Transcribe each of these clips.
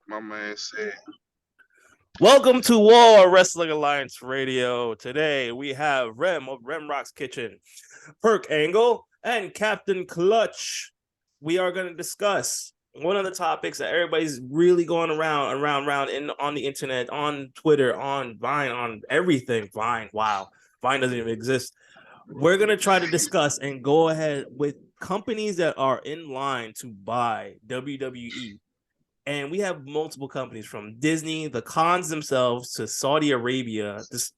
My man said. Welcome to War Wrestling Alliance Radio. Today we have Rem of Rem Rock's Kitchen, Perk Angle, and Captain Clutch. We are going to discuss one of the topics that everybody's really going around on the internet, on Twitter, on Vine, on everything. Vine, wow. Vine doesn't even exist. We're going to try to discuss and go ahead with companies that are in line to buy WWE. And we have multiple companies from Disney, the cons themselves, to Saudi Arabia, just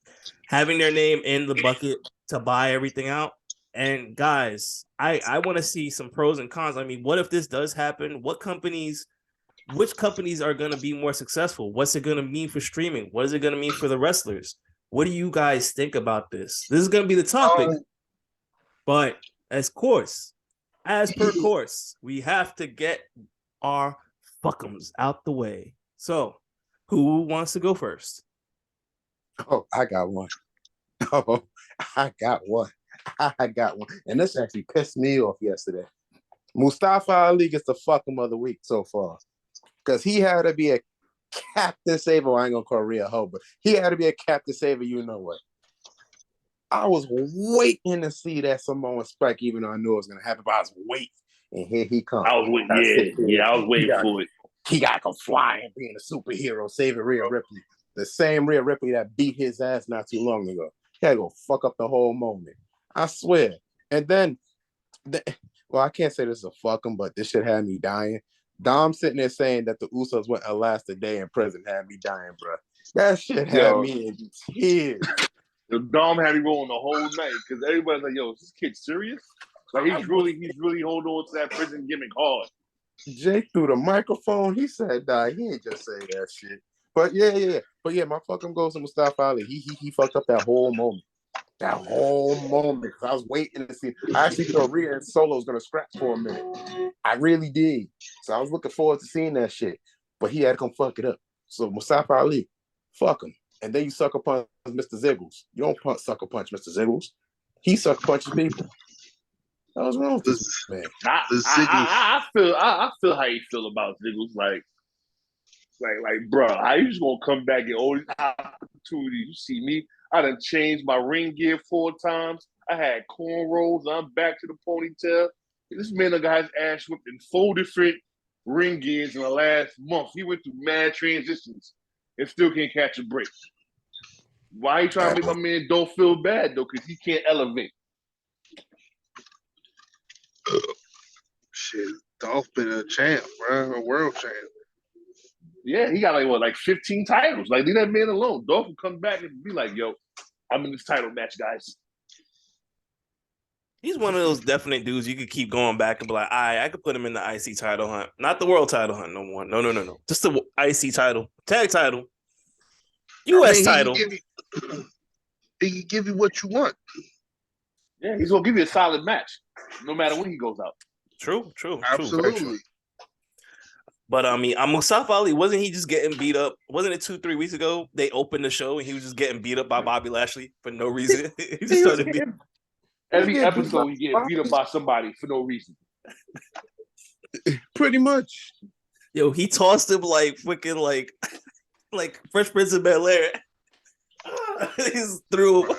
having their name in the bucket to buy everything out. And guys, I want to see some pros and cons. I mean, what if this does happen? Which companies are going to be more successful? What's it going to mean for streaming? What is it going to mean for the wrestlers? What do you guys think about this? This is going to be the topic. But as per course, we have to get our fuckums out the way. So, who wants to go first? Oh, I got one. Oh, I got one. And this actually pissed me off yesterday. Mustafa Ali gets the fuckum of the week so far. Because he had to be a captain saver. I ain't going to call Rhea Ho, but he had to be a captain saver, you know what. I was waiting to see that Samoan Spike, even though I knew it was going to happen, but I was waiting. And here he comes. I was waiting for it. He got to come flying, being a superhero, saving Rhea Ripley. The same Rhea Ripley that beat his ass not too long ago. He had to go fuck up the whole moment. I swear. And then, well, I can't say this is a fuck him, but this shit had me dying. Dom sitting there saying that the Usos wouldn't last a day in prison had me dying, bro. That shit had me in tears. Dom had me rolling the whole night because everybody's like, "Yo, is this kid serious?" Like he's really holding on to that prison gimmick hard. Jake threw the microphone. He said, "Nah, he ain't just say that shit." But yeah. But yeah, my fucking goes to Mustafa Ali. He fucked up that whole moment. Because I was waiting to see. I actually thought Rhea and Solo was gonna scrap for a minute. I really did. So I was looking forward to seeing that shit. But he had to come fuck it up. So Mustafa Ali, fuck him. And then you sucker punch Mr. Ziggles. You don't sucker punch Mr. Ziggles. He sucker punches people. That was wrong with this man. I feel how you feel about Ziggles. Like, bro, how you just gonna come back and all these opportunities? You see me? I done changed my ring gear 4 times. I had cornrows. I'm back to the ponytail. This man got his ass whipped in 4 different ring gears in the last month. He went through mad transitions and still can't catch a break. Why you trying to make my man don't feel bad though? Because he can't elevate. Shit, Dolph been a champ, bro, a world champ. Yeah, he got like 15 titles. Like, leave that man alone. Dolph will come back and be like, "Yo, I'm in this title match, guys." He's one of those definite dudes you could keep going back and be like, I could put him in the IC title hunt. Not the world title hunt no more. No. Just the IC title. Tag title. US title. He can give you what you want. Yeah, he's going to give you a solid match no matter when he goes out. True. Absolutely. True. But I mean, Mustafa Ali, wasn't he just getting beat up? Wasn't it 2-3 weeks ago? They opened the show and he was just getting beat up by Bobby Lashley for no reason. He just started beating. Every episode, he get beat up by somebody for no reason. Pretty much. Yo, he tossed him like freaking like Fresh Prince of Bel-Air. He's through.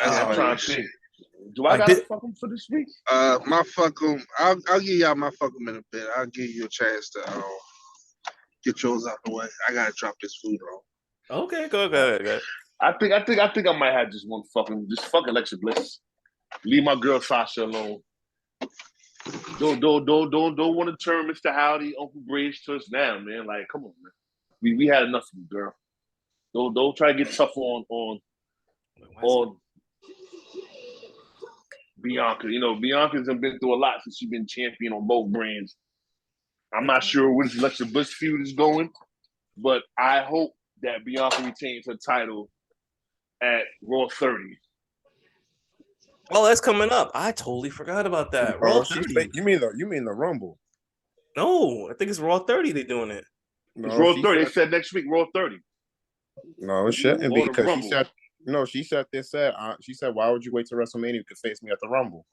I'm trying to think. Do I got to fuck him for this week? My fuck him. I'll give y'all my fuck him in a bit. I'll give you a chance to get yours out the way. I gotta drop this food on. Okay, go ahead. I think I might have just one fucking Alexa Bliss. Leave my girl Sasha alone. Don't want to turn Mr. Howdy, Uncle Bridge to us now, man. Like, come on, man. We had enough of you, girl. Don't try to get tough on Bianca. You know, Bianca's been through a lot since she's been champion on both brands. I'm not sure where this Alexa Bliss feud is going, but I hope that Bianca retains her title at Raw 30. Oh, that's coming up. I totally forgot about that. Raw 30. You mean the Rumble? No, I think it's Raw 30 they're doing it. No, it's Raw 30. They said next week, Raw 30. No, it shouldn't be because she said, why would you wait till WrestleMania to face me at the Rumble?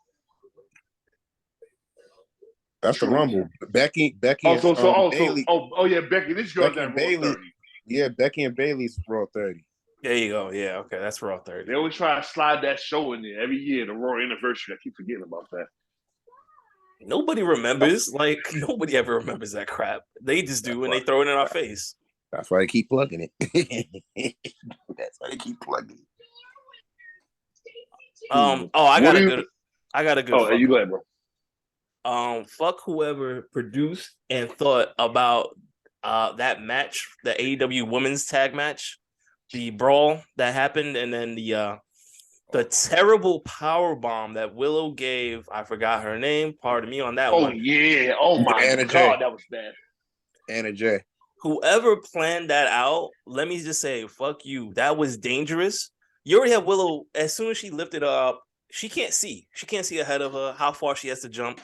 That's the Rumble. Becky and Bailey. Yeah, Becky. This girl's Becky at and Raw Bailey. 30. Yeah, Becky and Bailey's Raw 30. There you go. Yeah, okay, that's Raw 30. They always try to slide that show in there every year, the Raw anniversary. I keep forgetting about that. Nobody remembers. Like, nobody ever remembers that crap. They just do, and they throw it in our face. That's why they keep plugging it. That's why they keep plugging it. I got a good. Oh, you go ahead, bro. Fuck whoever produced and thought about that match, the AEW women's tag match, the brawl that happened, and then the terrible power bomb that Willow gave. I forgot her name. Pardon me on that one. Oh yeah. Oh my Anna God, Jay. that was bad. Anna Jay. Whoever planned that out, let me just say, fuck you. That was dangerous. You already have Willow. As soon as she lifted up, she can't see. She can't see ahead of her how far she has to jump.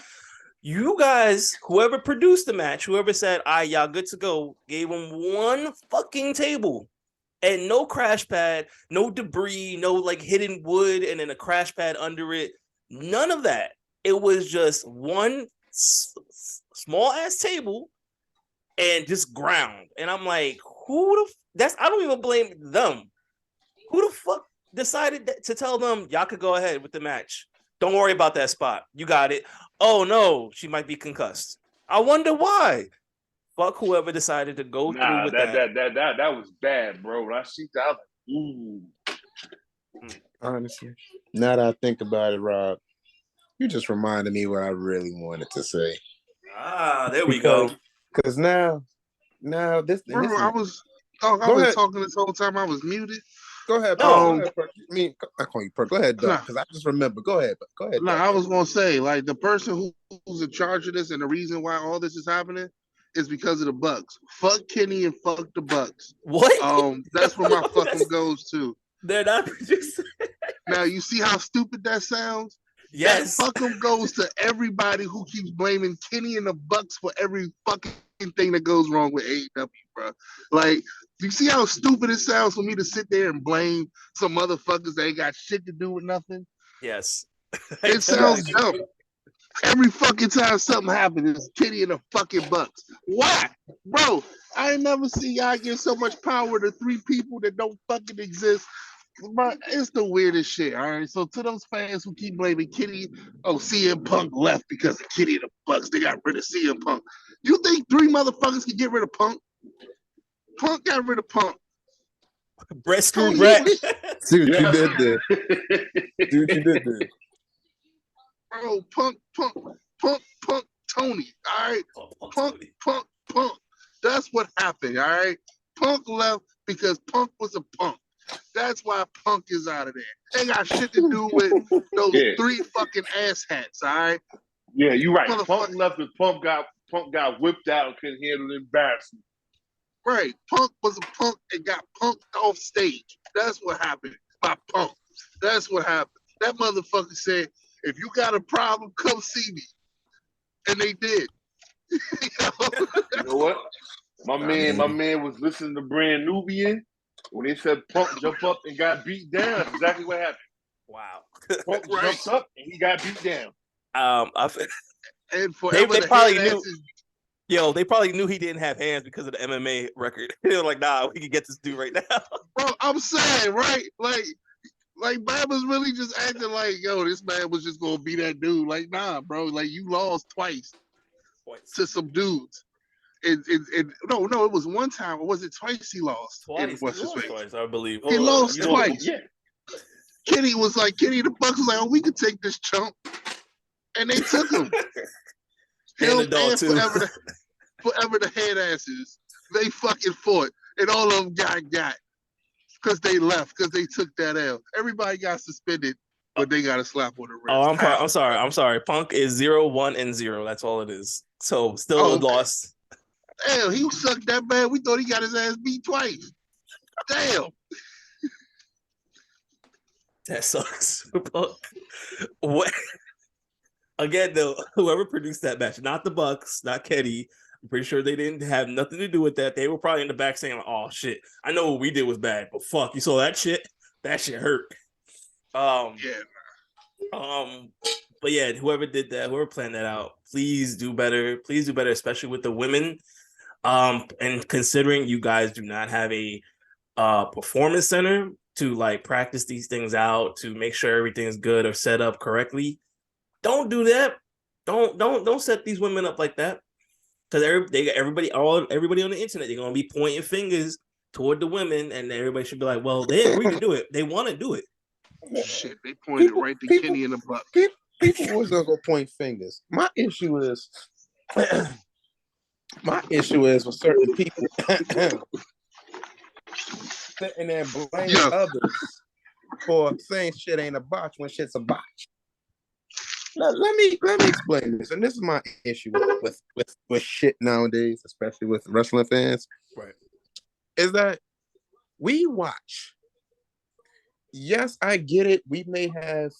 You guys, whoever produced the match, whoever said, all right, y'all good to go, gave them one fucking table and no crash pad, no debris, no like hidden wood and then a crash pad under it. None of that. It was just one small ass table and just ground. And I'm like, I don't even blame them. Who the fuck decided to tell them y'all could go ahead with the match? Don't worry about that spot. You got it. Oh no, she might be concussed. I wonder why. Fuck whoever decided to go through with that. That was bad, bro. When I see that, I was like, ooh. Honestly, now that I think about it, Rob, you just reminded me what I really wanted to say. There we go. Because now this. Remember, I was talking this whole time. I was muted. Go ahead. Go ahead, Perk. I mean, I call you Perk. Go ahead, Doug, because I just remember. Go ahead. No, I was gonna say, like, the person who's in charge of this and the reason why all this is happening is because of the Bucks. Fuck Kenny and fuck the Bucks. What? That's where my fucking goes to. They're not just. Now you see how stupid that sounds. Yes. That fucking goes to everybody who keeps blaming Kenny and the Bucks for every fucking thing that goes wrong with AEW, bro. Like, you see how stupid it sounds for me to sit there and blame some motherfuckers that ain't got shit to do with nothing? Yes. It sounds dumb. Every fucking time something happens, it's Kenny and the fucking Bucks. Why? Bro, I ain't never seen y'all give so much power to three people that don't fucking exist. Bro, it's the weirdest shit, all right? So to those fans who keep blaming Kenny, CM Punk left because of Kenny and the Bucks. They got rid of CM Punk. You think three motherfuckers can get rid of Punk? Punk got rid of Punk. Brett screwed Brett. See what you did there. See what you did there. Bro, Punk, Tony, all right? Punk. That's what happened, all right? Punk left because Punk was a punk. That's why Punk is out of there. Ain't got shit to do with those three fucking ass hats, all right? Yeah, you're right. Punk left because Punk got whipped out and couldn't handle the embarrassment. Right. Punk was a punk and got punked off stage. That's what happened by Punk. That's what happened. That motherfucker said, if you got a problem, come see me. And they did. You know what? My man was listening to Brand Nubian. When they said Punk jumped up and got beat down, that's exactly what happened. Wow. Punk jumped up and he got beat down. And they probably knew. Yo, they probably knew he didn't have hands because of the MMA record. They were like, nah, we can get this dude right now. Bro, I'm saying, right? Like Baba's really just acting like, yo, this man was just gonna be that dude. Like, nah, bro. Like, you lost twice to some dudes. No, it was one time, or was it twice he lost? Twice, I believe. He lost twice. Yeah. Kenny the Bucks was like, oh, we could take this chump. And they took him. Him and forever the head asses. They fucking fought. And all of them got because they left, because they took that L. Everybody got suspended, but they got a slap on the wrist. Oh, I'm sorry. Punk is 0-1-0. That's all it is. So still lost. Damn, he sucked that bad. We thought he got his ass beat twice. Damn. That sucks. What? Again, though, whoever produced that match, not the Bucks, not Kenny, I'm pretty sure they didn't have nothing to do with that. They were probably in the back saying, oh, shit, I know what we did was bad, but fuck, you saw that shit? That shit hurt. But yeah, whoever did that, whoever planned that out, please do better. Please do better, especially with the women. And considering you guys do not have a performance center to like practice these things out to make sure everything's good or set up correctly, don't do that. Don't set these women up like that. Because everybody on the internet, they're gonna be pointing fingers toward the women, and everybody should be like, well, they agreed to do it. They want to do it. Shit, they pointed right to Kenny in the butt. People always gonna go point fingers. My issue is with certain people sitting there blaming others for saying shit ain't a botch when shit's a botch. Now, let me explain this, and this is my issue with shit nowadays, especially with wrestling fans. Right? Is that we watch. Yes, I get it. We may have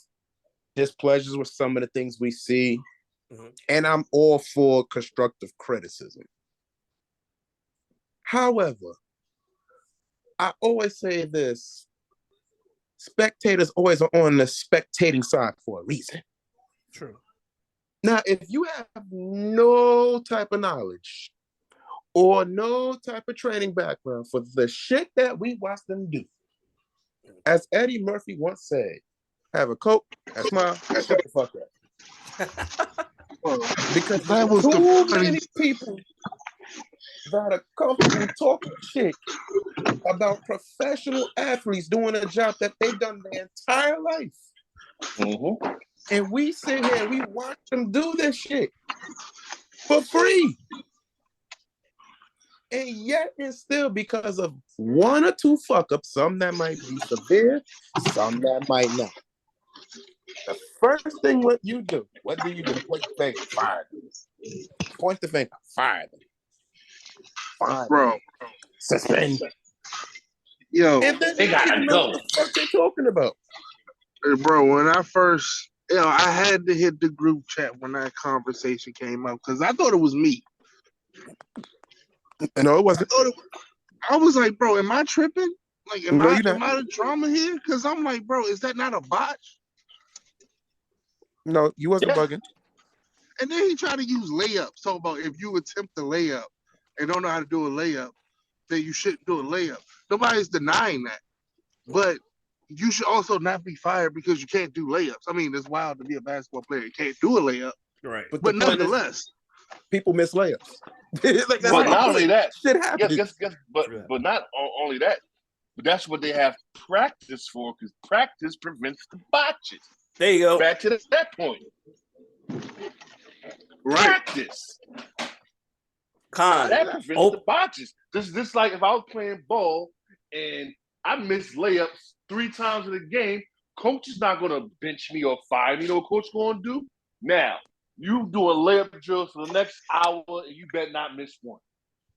displeasures with some of the things we see, and I'm all for constructive criticism. However, I always say this: spectators always are on the spectating side for a reason. True. Now, if you have no type of knowledge or no type of training background for the shit that we watch them do, as Eddie Murphy once said, have a coat, a smile, and shut the fuck up. Because that was too many people that are comfortable talking shit about professional athletes doing a job that they've done their entire life. Mm-hmm. And we sit here and we watch them do this shit for free. And yet it's still because of one or two fuck-ups, some that might be severe, some that might not. The first thing what do you do? Point the finger, fire them. Point the finger, fire them. Fire Bro. them. Suspend them. Yo. And then they gotta know what the fuck they're talking about. Bro, when I first, I had to hit the group chat when that conversation came up because I thought it was me. No, it wasn't. I was like, bro, am I tripping? Like, am I the drama here? Because I'm like, bro, is that not a botch? No, you wasn't bugging. And then he tried to use layups. Talk about if you attempt a layup and don't know how to do a layup, then you shouldn't do a layup. Nobody's denying that. But you should also not be fired because you can't do layups. I mean, it's wild to be a basketball player. You can't do a layup. Right. But nonetheless, people miss layups. Like, but not only that, shit happens. But not only that, but that's what they have practice for, because practice prevents the botches. There you go. Back to that point. Right. Practice. That prevents the botches. This like if I was playing ball and I miss layups 3 times in a game, coach is not going to bench me or fire me. You know what coach is going to do? Now, you do a layup drill for the next hour and you better not miss one.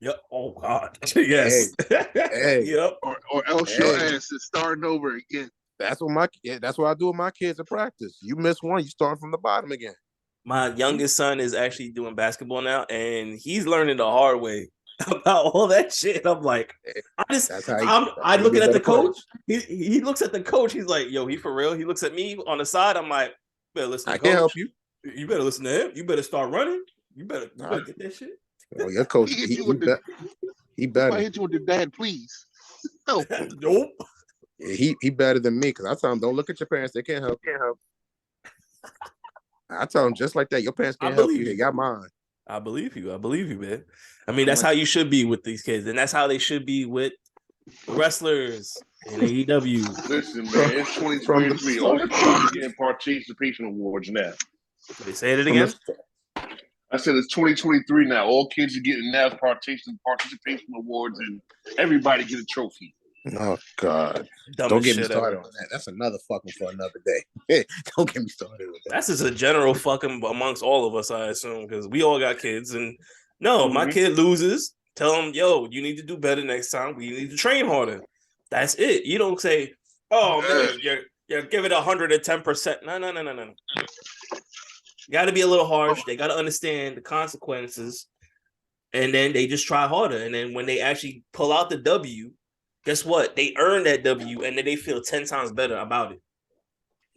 Yep. Oh, God. Yes. Hey. Yep. Or else your ass is starting over again. That's what I do with my kids in practice. You miss one, you start from the bottom again. My youngest son is actually doing basketball now, and he's learning the hard way about all that shit. I'm like, I looking at the coach. He looks at the coach. He's like, yo, he for real. He looks at me on the side. I'm like, better listen. I can't help you. You better listen to him. You better start running. You better get that shit. Oh, your coach. He better. I hit you with the dad, please. No. Nope. Yeah, he better than me because I tell him, don't look at your parents. They can't help. I tell him just like that. Your parents can't help you. They got mine. I believe you, man. I mean, that's how you should be with these kids, and that's how they should be with wrestlers in AEW. Listen, man, it's 2023. All the kids are getting participation awards now. Did they say it again? I said it's 2023 now. All kids are getting now participation awards, and everybody get a trophy. Oh God! Don't get me started on that. That's another fucking for another day. Don't get me started with that. That's just a general fucking amongst all of us, I assume, because we all got kids. And no, my kid loses. Tell him, yo, you need to do better next time. We need to train harder. That's it. You don't say, oh man, you're giving 110%. No. You got to be a little harsh. They got to understand the consequences, and then they just try harder. And then when they actually pull out the W, guess what? They earn that W, and then they feel 10 times better about it.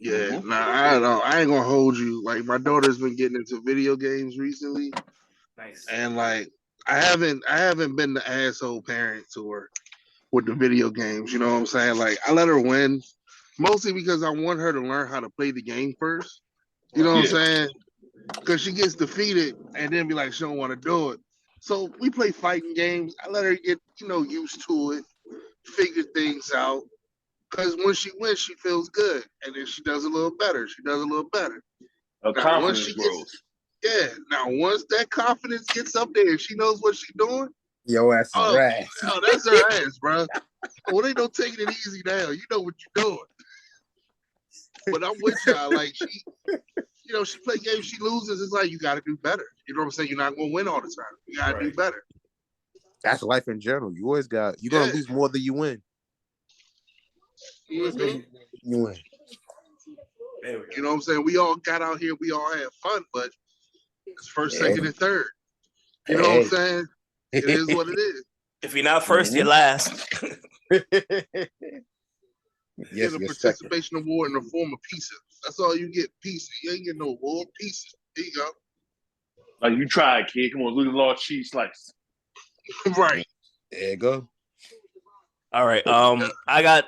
Yeah, I ain't gonna hold you. Like my daughter's been getting into video games recently, Nice. and like I haven't been the asshole parent to her with the video games. You know what I'm saying? Like I let her win, mostly because I want her to learn how to play the game first. You know what I'm saying? Because she gets defeated and then be like she don't want to do it. So we play fighting games. I let her get used to it, figure things out. Because when she wins, she feels good, and then she does a little better. She does a little better. Her confidence grows. Now once that confidence gets up there, and she knows what she's doing. Yo ass is ass. Oh, that's her ass, bro. Well, they don't take it easy now. You know what you're doing. But I'm with y'all. Like she play games. She loses. It's like you got to do better. You know what I'm saying? You're not gonna win all the time. You got to do better. That's life in general. You always you're gonna lose more than you win. Mm-hmm. You win. You know what I'm saying? We all got out here. We all had fun, but it's first, second, and third. You know what I'm saying? It is what it is. If you're not first, you're last. Get a participation award in the form of pizza. That's all you get, pizza. You ain't get no award, pizza. There you go. Like you tried, kid. Come on, look at the large cheese slice. Right. There you go. All right. I got.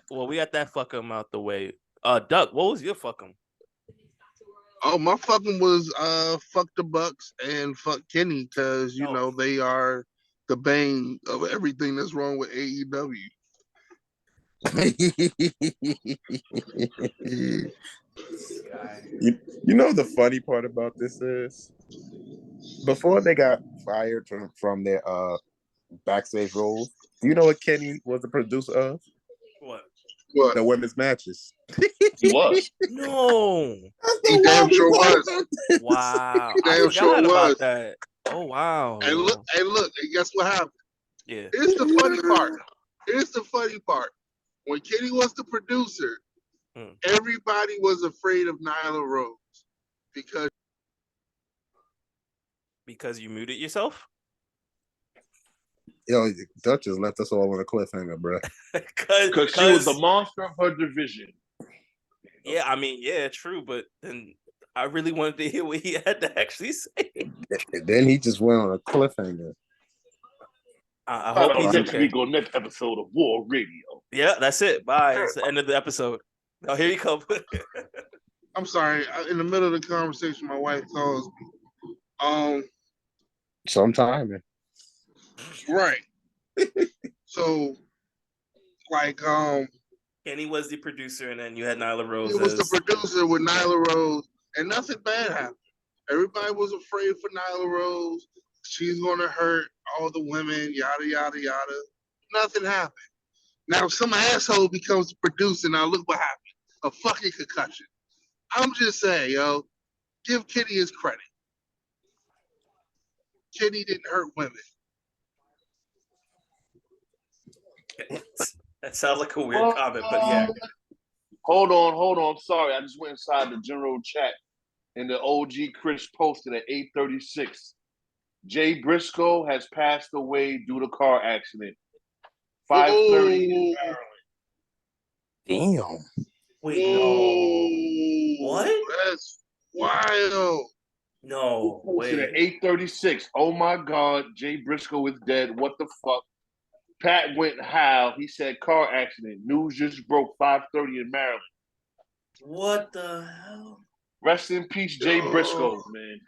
Well, we got that fuck 'em out the way. Duck, what was your fuck 'em? Oh, my fucking was fuck the Bucks and fuck Kenny because they are the bane of everything that's wrong with AEW. You know the funny part about this is before they got fired from their backstage roles, do you know what Kenny was the producer of? What? The women's matches. He was. No. He damn sure was. Wow. He damn sure about was. that. Oh wow. And look, and guess what happened? Yeah. Here's the funny part. When Kenny was the producer, everybody was afraid of Nyla Rose because you muted yourself? Yo, Dutch just left us all on a cliffhanger, bro. Because she was the monster of her division. Yeah, I mean, yeah, true, but then I really wanted to hear what he had to actually say. Then he just went on a cliffhanger. I hope he's next week on next episode of War Radio. Yeah, that's it. Bye. It's the end of the episode. Oh, here you come. I'm sorry. In the middle of the conversation, my wife calls me. Sometime. Right. So, like, Kenny was the producer, and then you had Nyla Rose. He was the producer with Nyla Rose, and nothing bad happened. Everybody was afraid for Nyla Rose. She's gonna hurt all the women. Yada yada yada. Nothing happened. Now some asshole becomes the producer. Now look what happened. A fucking concussion. I'm just saying, yo, give Kenny his credit. Kenny didn't hurt women. That sounds like a weird comment, but yeah. Hold on. Sorry, I just went inside the general chat, and the OG Chris posted at 8:36. Jay Briscoe has passed away due to car accident. 5:30 in Maryland. Damn. Wait, no. What? That's wild. No way. At 8:36. Oh my God, Jay Briscoe is dead. What the fuck? Pat went how? He said car accident. News just broke 5:30 in Maryland. What the hell? Rest in peace, Jay Briscoe, man.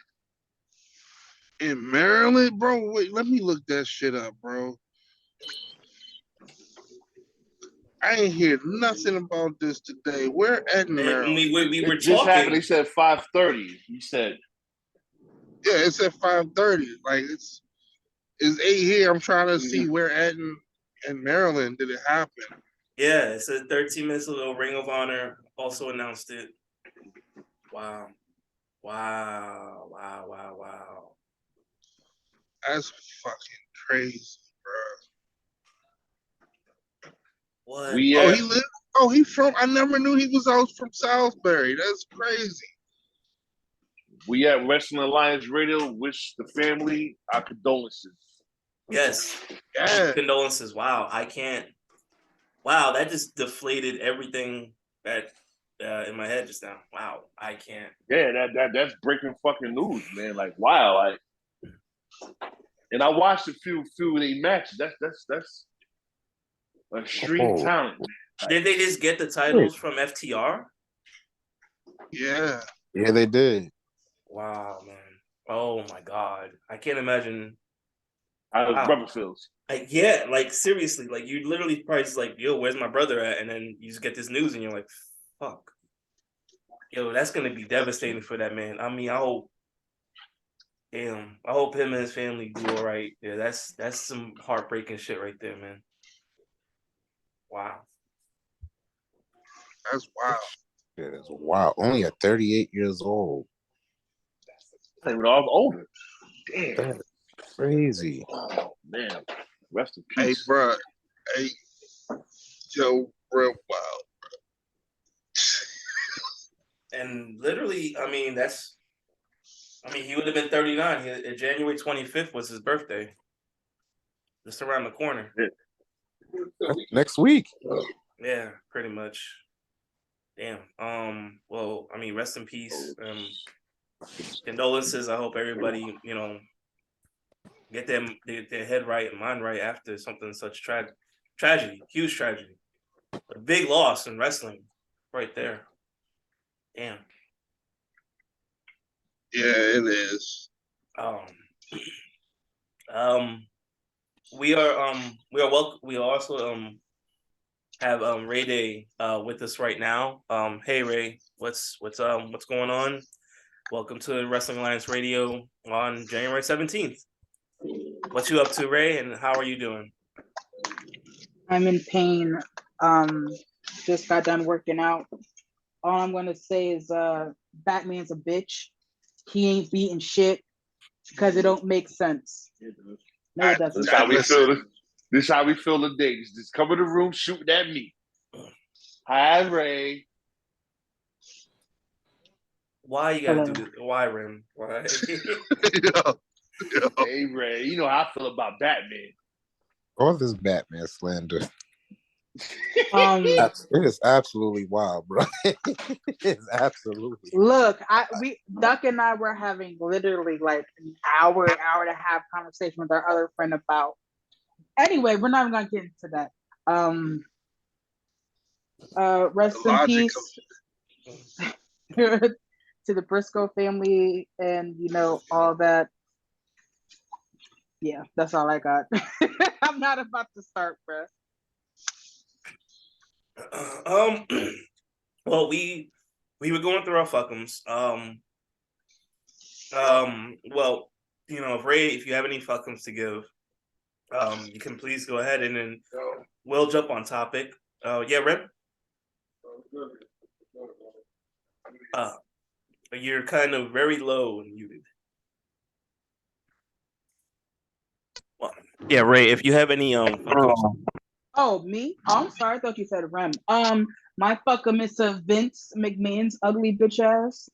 In Maryland, bro? Wait, let me look that shit up, bro. I ain't hear nothing about this today. Where at in Maryland? We were just talking. happened. They said 5:30. He said. Yeah, it's at 5:30. Like it's 8 here. I'm trying to see where at in Maryland did it happen. Yeah, it said 13 minutes ago. Ring of Honor also announced it. Wow. That's fucking crazy, bro. What? He lived. He from. I never knew he was out from Salisbury. That's crazy. We at Wrestling Alliance Radio wish the family our condolences. Yes. Yeah. Condolences. Wow. I can't. Wow, that just deflated everything that in my head just now. Wow, I can't. Yeah, that's breaking fucking news, man. Like, wow, like, and I watched a few of their matches. That's a street talent, man. Like, Did they just get the titles from FTR? Yeah. Yeah, they did. Wow, man. Oh my God, I can't imagine. how his Wow. brother feels. Like, yeah, like seriously, like you literally probably just like, yo, where's my brother at? And then you just get this news and you're like, fuck. Yo, that's gonna be devastating for that man. I mean, I hope him and his family do all right. Yeah, that's some heartbreaking shit right there, man. Wow. That's wild. Yeah, that's wild. Only at 38 years old. Not even all over. Damn. That's crazy. Oh man. Rest in Hey, peace. bro. Hey, Joe, real wild. And literally, I mean, he would have been 39. January 25th was his birthday. Just around the corner. Next week. Yeah, pretty much. Damn. Well, I mean, rest in peace. Condolences. I hope everybody, get their head right and mind right after something such tragedy, huge tragedy, a big loss in wrestling, right there. Damn. Yeah, it is. We also have Ray Day with us right now. Hey Ray, what's going on? Welcome to Wrestling Alliance Radio on January 17th. What you up to, Ray, and how are you doing? I'm in pain. Just got done working out. All I'm gonna say is Batman's a bitch. He ain't beating shit because it don't make sense. No, it doesn't. This how we feel. This how we feel today. Just come in the room shooting at me. Hi, Ray. Why you gotta do this? Why, Rim? Why? Hey, Ray. You know how I feel about Batman. All this Batman slander. It is absolutely wild, bro. It's absolutely. Look, Duck and I were having literally like an hour and a half conversation with our other friend about. Anyway, we're not even gonna get into that. Rest in peace to the Briscoe family, and all that. Yeah, that's all I got. I'm not about to start, bro. Well, we were going through our fuckums. Well, Ray, if you have any fuckums to give, you can please go ahead and then we'll jump on topic. Yeah, Ray. You're kind of very low and muted. Well, yeah, Ray, if you have any Oh, me? Oh, I'm sorry. I thought you said Rem. My fuckum is to Vince McMahon's ugly bitch ass.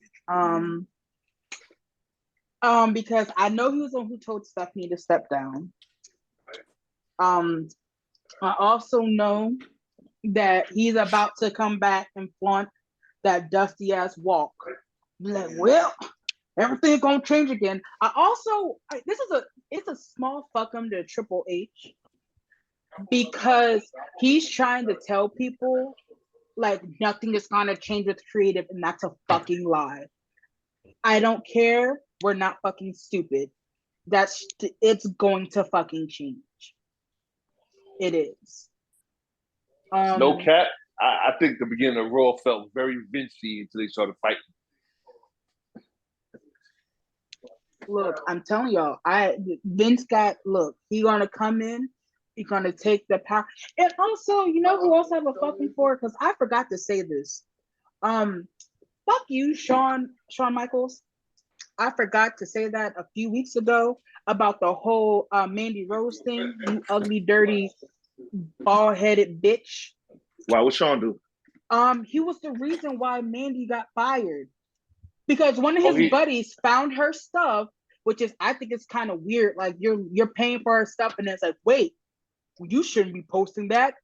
Because I know he was the one who told Stephanie to step down. I also know that he's about to come back and flaunt that dusty ass walk. Be like, well, everything's gonna change again. It's a small fuckum to Triple H, because he's trying to tell people like nothing is gonna change with creative, and that's a fucking lie. I don't care. We're not fucking stupid. It's going to fucking change. It is. No cap. I think the beginning of Raw felt very Vincey until they started fighting. Look, I'm telling y'all, he gonna come in, he's gonna take the power. And also, who else I have a fucking for? Because I forgot to say this. Fuck you, Shawn Michaels. I forgot to say that a few weeks ago about the whole Mandy Rose thing. You ugly, dirty, bald-headed bitch. Why? What Shawn do? He was the reason why Mandy got fired. Because one of his buddies found her stuff, which is, I think it's kind of weird. Like you're paying for her stuff, and it's like, wait, you shouldn't be posting that.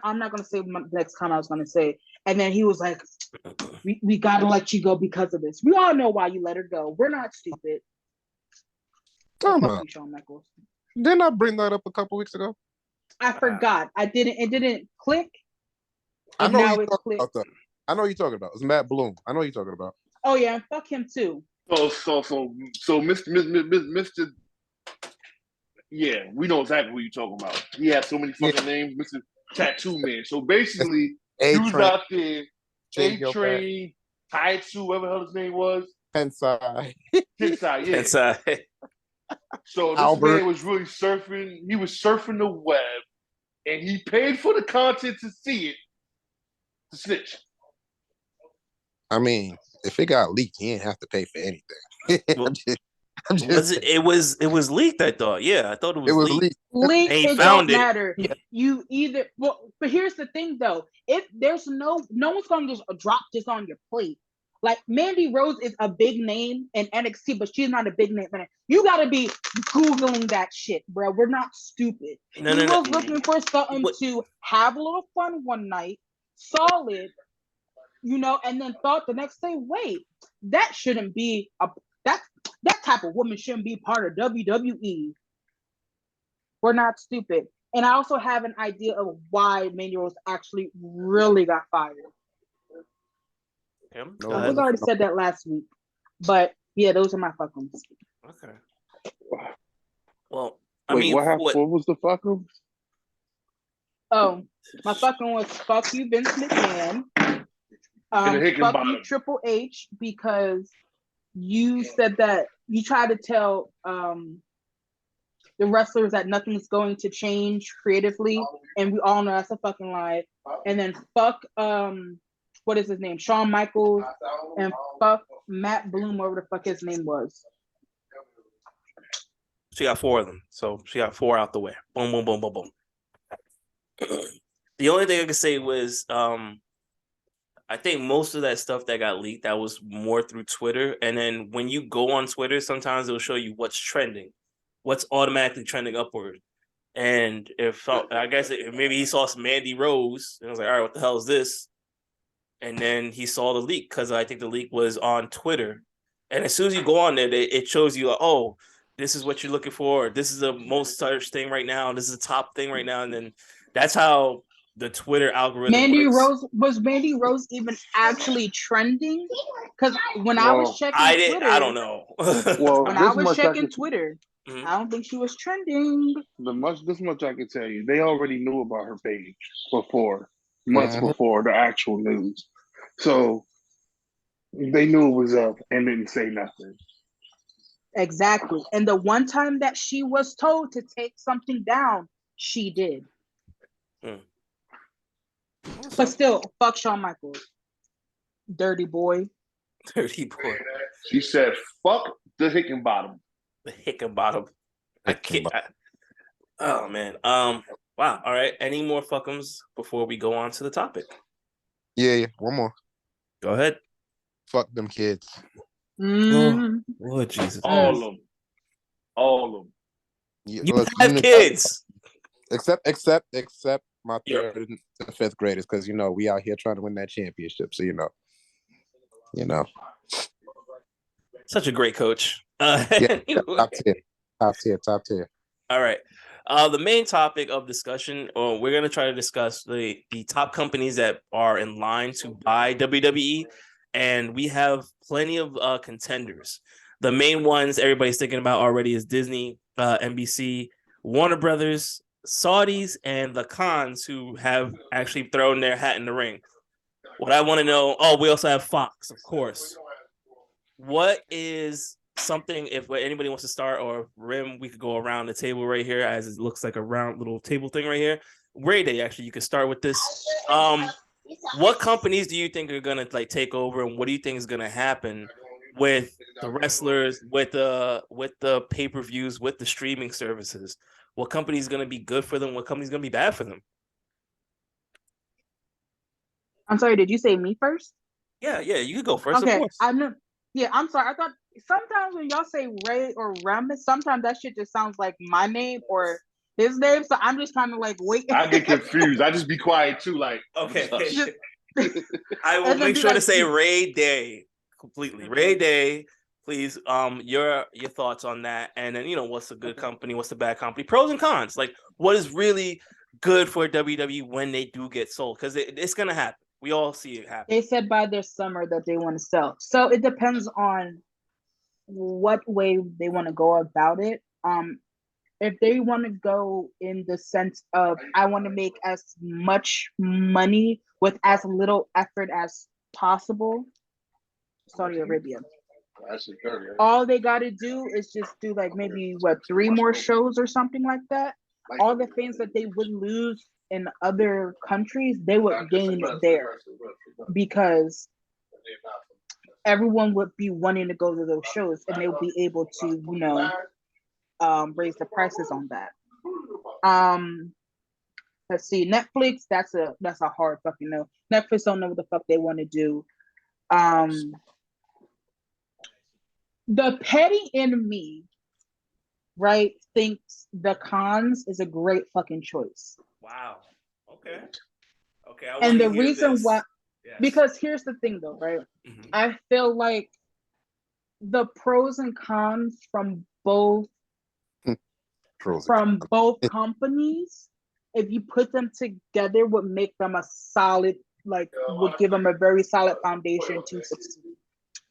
I'm not gonna say the next time I was gonna say. And then he was like, we gotta let you go because of this. We all know why you let her go. We're not stupid. Come Fuck on. you, Shawn Michaels. Didn't I bring that up a couple weeks ago? I forgot. It didn't click. I And know now you it talking clicked. about that. I know you're talking about. It's Matt Bloom. I know you're talking about. Oh yeah, and fuck him too. So Mr. Yeah, we know exactly who you're talking about. He has so many fucking names, Mr. Tattoo Man. So basically, he was out there, A-Train, Taitsu, whatever the hell his name was. Tensai. Tensai, yeah. Tensai. So this Albert. man was really surfing. He was surfing the web, and he paid for the content to see it, to snitch. I mean, if it got leaked, he didn't have to pay for anything. Well, I'm just it was leaked, I thought. Yeah, I thought it was leaked. Leaked, And he it found don't it. matter. Yeah. You either but here's the thing though. If there's no one's gonna just drop this on your plate. Like Mandy Rose is a big name in NXT, but she's not a big name. You gotta be Googling that shit, bro. We're not stupid. He was looking for something to have a little fun one night, solid, and then thought the next day, wait, that shouldn't be that type of woman shouldn't be part of WWE. We're not stupid. And I also have an idea of why Mandy Rose actually really got fired. I was already said that last week. But yeah, those are my fuckums. Okay. Well, what was the fuckums? Oh, my fucking was fuck you, Vince McMahon. Fuck you, Triple H, because you said that you tried to tell the wrestlers that nothing's going to change creatively, and we all know that's a fucking lie. And then fuck what is his name? Shawn Michaels, and fuck Matt Bloom, whatever the fuck his name was. She got 4 of them. So she got 4 out the way. Boom, boom, boom, boom, boom. The only thing I could say was I think most of that stuff that got leaked, that was more through Twitter. And then when you go on Twitter, sometimes it'll show you what's trending, what's automatically trending upward. And I guess maybe he saw some Mandy Rose and I was like, all right, what the hell is this? And then he saw the leak because I think the leak was on Twitter. And as soon as you go on there, it shows you like, oh, this is what you're looking for. This is the most searched thing right now. This is the top thing right now. And then that's how the Twitter algorithm works. Was Mandy Rose even actually trending? Because when I was checking Twitter, I don't know. When I was checking Twitter, I don't think she was trending. This much I can tell you. They already knew about her page months before the actual news. So they knew it was up and didn't say nothing. Exactly. And the one time that she was told to take something down, she did. But still, fuck Shawn Michaels. Dirty boy. Dirty boy. She said, fuck the Hickenbottom. The Hickenbottom. I can't. Oh, man. Wow. All right. Any more fuckums before we go on to the topic? Yeah. One more. Go ahead. Fuck them kids. Oh, Jesus. All of them. You have kids. Except my 3rd and 5th graders, because we out here trying to win that championship. So Such a great coach. Yeah, top tier. All right. The main topic of discussion, we're going to try to discuss the top companies that are in line to buy WWE, and we have plenty of contenders. The main ones everybody's thinking about already is Disney, NBC, Warner Brothers, Saudis, and the Khans, who have actually thrown their hat in the ring. What I want to know, we also have Fox, of course. What is something, if anybody wants to start, or Rim, we could go around the table right here, as it looks like a round little table thing right here. Ray Day, actually, you could start with this. What companies do you think are gonna take over, and what do you think is gonna happen with the wrestlers, with the pay-per-views, with the streaming services? What company is gonna be good for them? What company is gonna be bad for them? I'm sorry, did you say me first? Yeah, you could go first. Okay, of course. I'm sorry. I thought sometimes when y'all say Ray or Rem, sometimes that shit just sounds like my name or his name. So I'm just kind of like, wait. I get confused. I just be quiet too. Like, okay. I will make sure to say Ray Day completely. Ray Day, please. Your thoughts on that, and then what's a good company, what's a bad company, pros and cons. Like what is really good for WWE when they do get sold, because it's gonna happen. We all see it happen. They said by this summer that they want to sell, so it depends on what way they want to go about it. If they want to go in the sense of I want to make as much money with as little effort as possible, Saudi Arabia. All they got to do is just do like maybe 3 more shows or something like that. All the things that they would lose in other countries, they would gain there, because everyone would be wanting to go to those shows, and they would be able to, raise the prices on that. Let's see, Netflix. That's a hard fucking no. Netflix don't know what the fuck they want to do. The petty in me, right, thinks the cons is a great fucking choice. Wow. Okay. And the reason why, because here's the thing though, right? Mm-hmm. I feel like the pros and cons from both companies, if you put them together, would make them a solid, would give them a very solid foundation to succeed.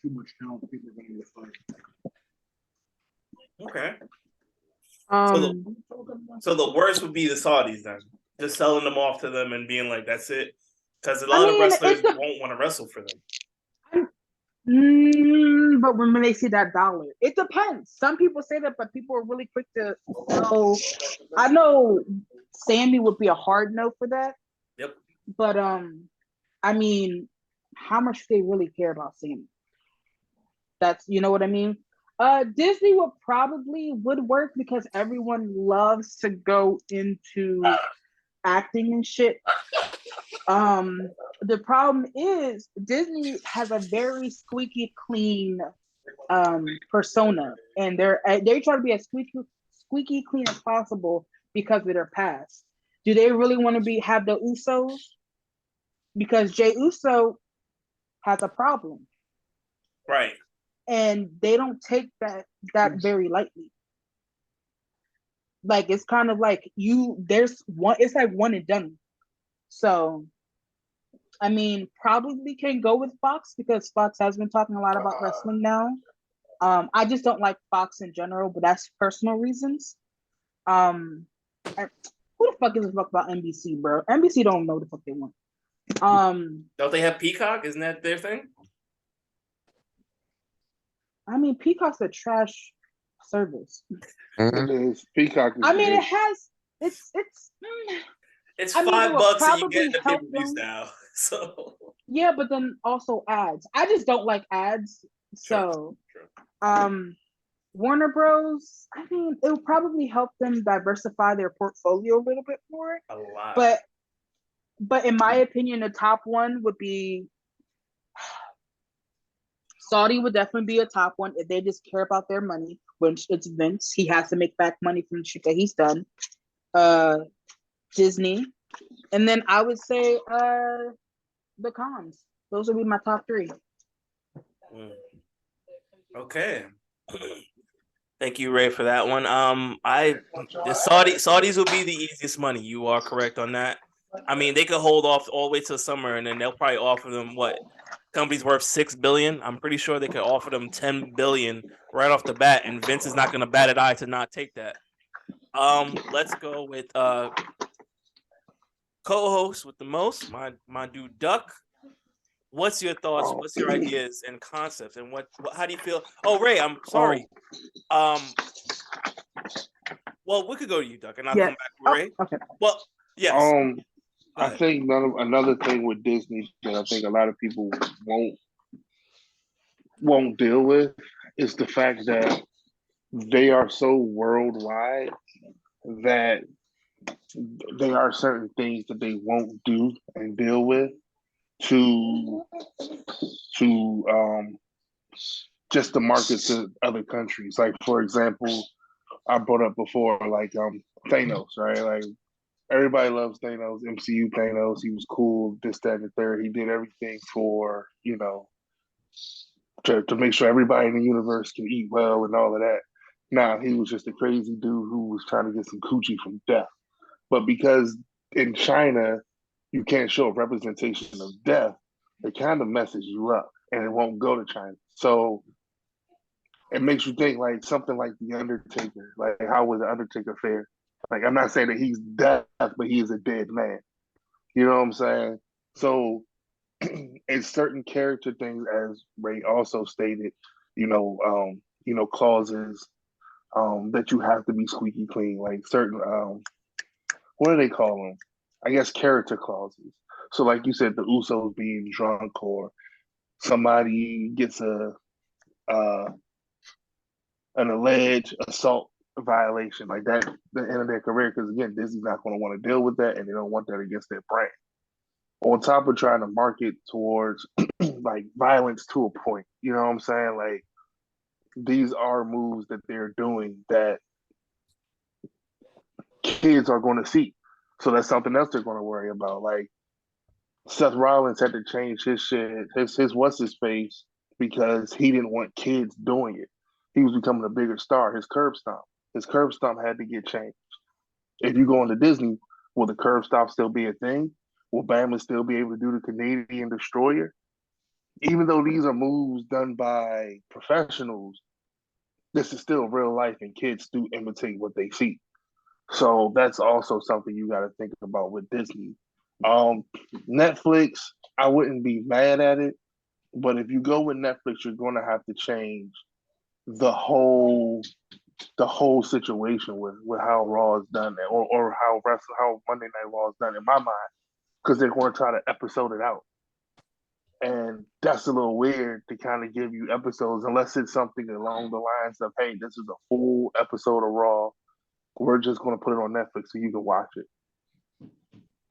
Too much talent, people are going to fight. Okay. So the worst would be the Saudis then, just selling them off to them and being like, that's it, because a lot of wrestlers won't want to wrestle for them. But when they see that dollar, it depends. Some people say that, but people are really quick to know. I know Sammy would be a hard no for that. Yep. But I mean, how much do they really care about Sammy? That's, you know what I mean? Disney would work because everyone loves to go into acting and shit. The problem is Disney has a very squeaky clean persona, and they try to be as squeaky clean as possible because of their past. Do they really want to have the Usos? Because Jey Uso has a problem, right? And they don't take that very lightly. Like it's kind of like there's one. It's like one and done. So, I mean, probably can go with Fox because Fox has been talking a lot about wrestling now. I just don't like Fox in general, but that's personal reasons. Who the fuck gives a fuck about NBC, bro? NBC don't know the fuck they want. Don't they have Peacock? Isn't that their thing? I mean, Peacock's a trash service. Mm-hmm. Peacock. I mean, it has. It's $5 and you get the pay-per-views now. So yeah, but then also ads. I just don't like ads. So, Warner Bros. I mean, it would probably help them diversify their portfolio a little bit more. A lot. But in my opinion, the top one would be Saudi. Would definitely be a top one if they just care about their money. When it's Vince, he has to make back money from the shit that he's done. Disney, and then I would say the cons. Those would be my top 3. Okay. Thank you, Ray, for that one. The Saudis will be the easiest money. You are correct on that. I mean, they could hold off all the way till summer, and then they'll probably offer them what company's worth $6 billion. I'm pretty sure they could offer them $10 billion right off the bat, and Vince is not going to bat an eye to not take that. Let's go with co-host with the most, my dude Duck. What's your thoughts? What's your ideas and concepts, and how do you feel? Oh, Ray, I'm sorry. Well, we could go to you, Duck, and I'll come back to Ray. Okay. Well, yes. I think another thing with Disney that I think a lot of people won't deal with is the fact that they are so worldwide that there are certain things that they won't do and deal with to just to market to other countries. Like, for example, I brought up before, like Thanos, right? Like Everybody loves Thanos, MCU Thanos. He was cool, this, that, and the third. He did everything for, to make sure everybody in the universe can eat well and all of that. Now, he was just a crazy dude who was trying to get some coochie from death. But because in China, you can't show a representation of death, it kind of messes you up and it won't go to China. So it makes you think like something like The Undertaker. Like, how would The Undertaker fare? Like, I'm not saying that he's death, but he is a dead man. You know what I'm saying? So it's certain character things, as Ray also stated, clauses that you have to be squeaky clean, like certain what do they call them? I guess character clauses. So, like you said, the Usos being drunk, or somebody gets uh, an alleged assault violation like that, the end of their career. Because again, Disney's not going to want to deal with that, and they don't want that against their brand. On top of trying to market towards like violence to a point, you know what I'm saying? Like, these are moves that they're doing that kids are going to see. So that's something else they're going to worry about. Like, Seth Rollins had to change his shit, his what's his face, because he didn't want kids doing it. He was becoming a bigger star. His curb stomp had to get changed. If you go into Disney, will the curb stomp still be a thing? Will Bama still be able to do the Canadian Destroyer? Even though these are moves done by professionals, this is still real life, and kids do imitate what they see. So that's also something you got to think about with Disney. Netflix, I wouldn't be mad at it, but if you go with Netflix, you're going to have to change the whole situation with how Raw is done, or how Monday Night Raw is done in my mind, because they're going to try to episode it out, and that's a little weird to kind of give you episodes unless it's something along the lines of, hey, this is a full episode of Raw. We're just going to put it on Netflix so you can watch it,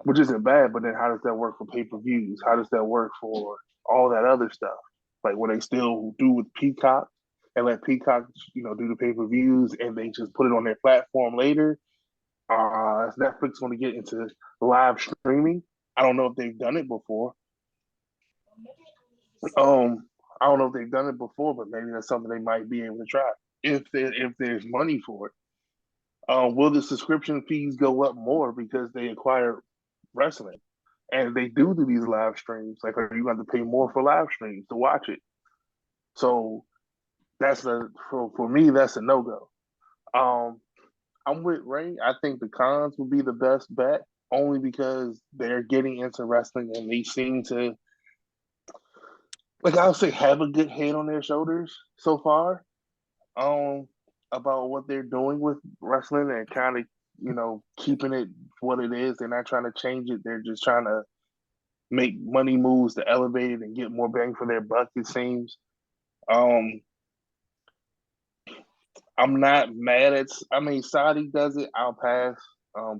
which isn't bad. But then how does that work for pay-per-views? How does that work for all that other stuff? Like, what they still do with Peacock and let Peacock, do the pay-per-views, and they just put it on their platform later. Is Netflix going to get into live streaming? I don't know if they've done it before. I don't know if they've done it before, but maybe that's something they might be able to try if there's money for it. Will the subscription fees go up more because they acquire wrestling and they do these live streams? Like, are you going to pay more for live streams to watch it? So for me, that's a no-go. I'm with Ray. I think the cons would be the best bet, only because they're getting into wrestling and they seem to, like, I'll say, have a good head on their shoulders so far. About what they're doing with wrestling and kind of, keeping it what it is. They're not trying to change it. They're just trying to make money moves to elevate it and get more bang for their buck, it seems. I'm not mad at, Saudi does it. I'll pass.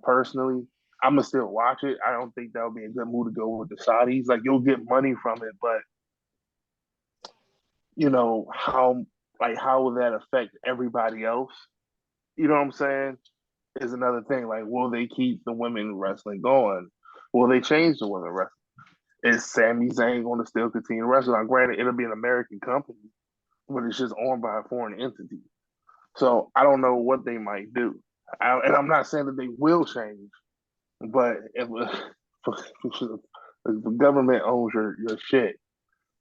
Personally, I'm going to still watch it. I don't think that would be a good move to go with the Saudis. Like, you'll get money from it, but how will that affect everybody else? You know what I'm saying? Is another thing. Like, will they keep the women wrestling going? Will they change the women wrestling? Is Sami Zayn going to still continue to wrestle? Now, granted, it'll be an American company, but it's just owned by a foreign entity. So I don't know what they might do. And I'm not saying that they will change, but if the government owns your shit,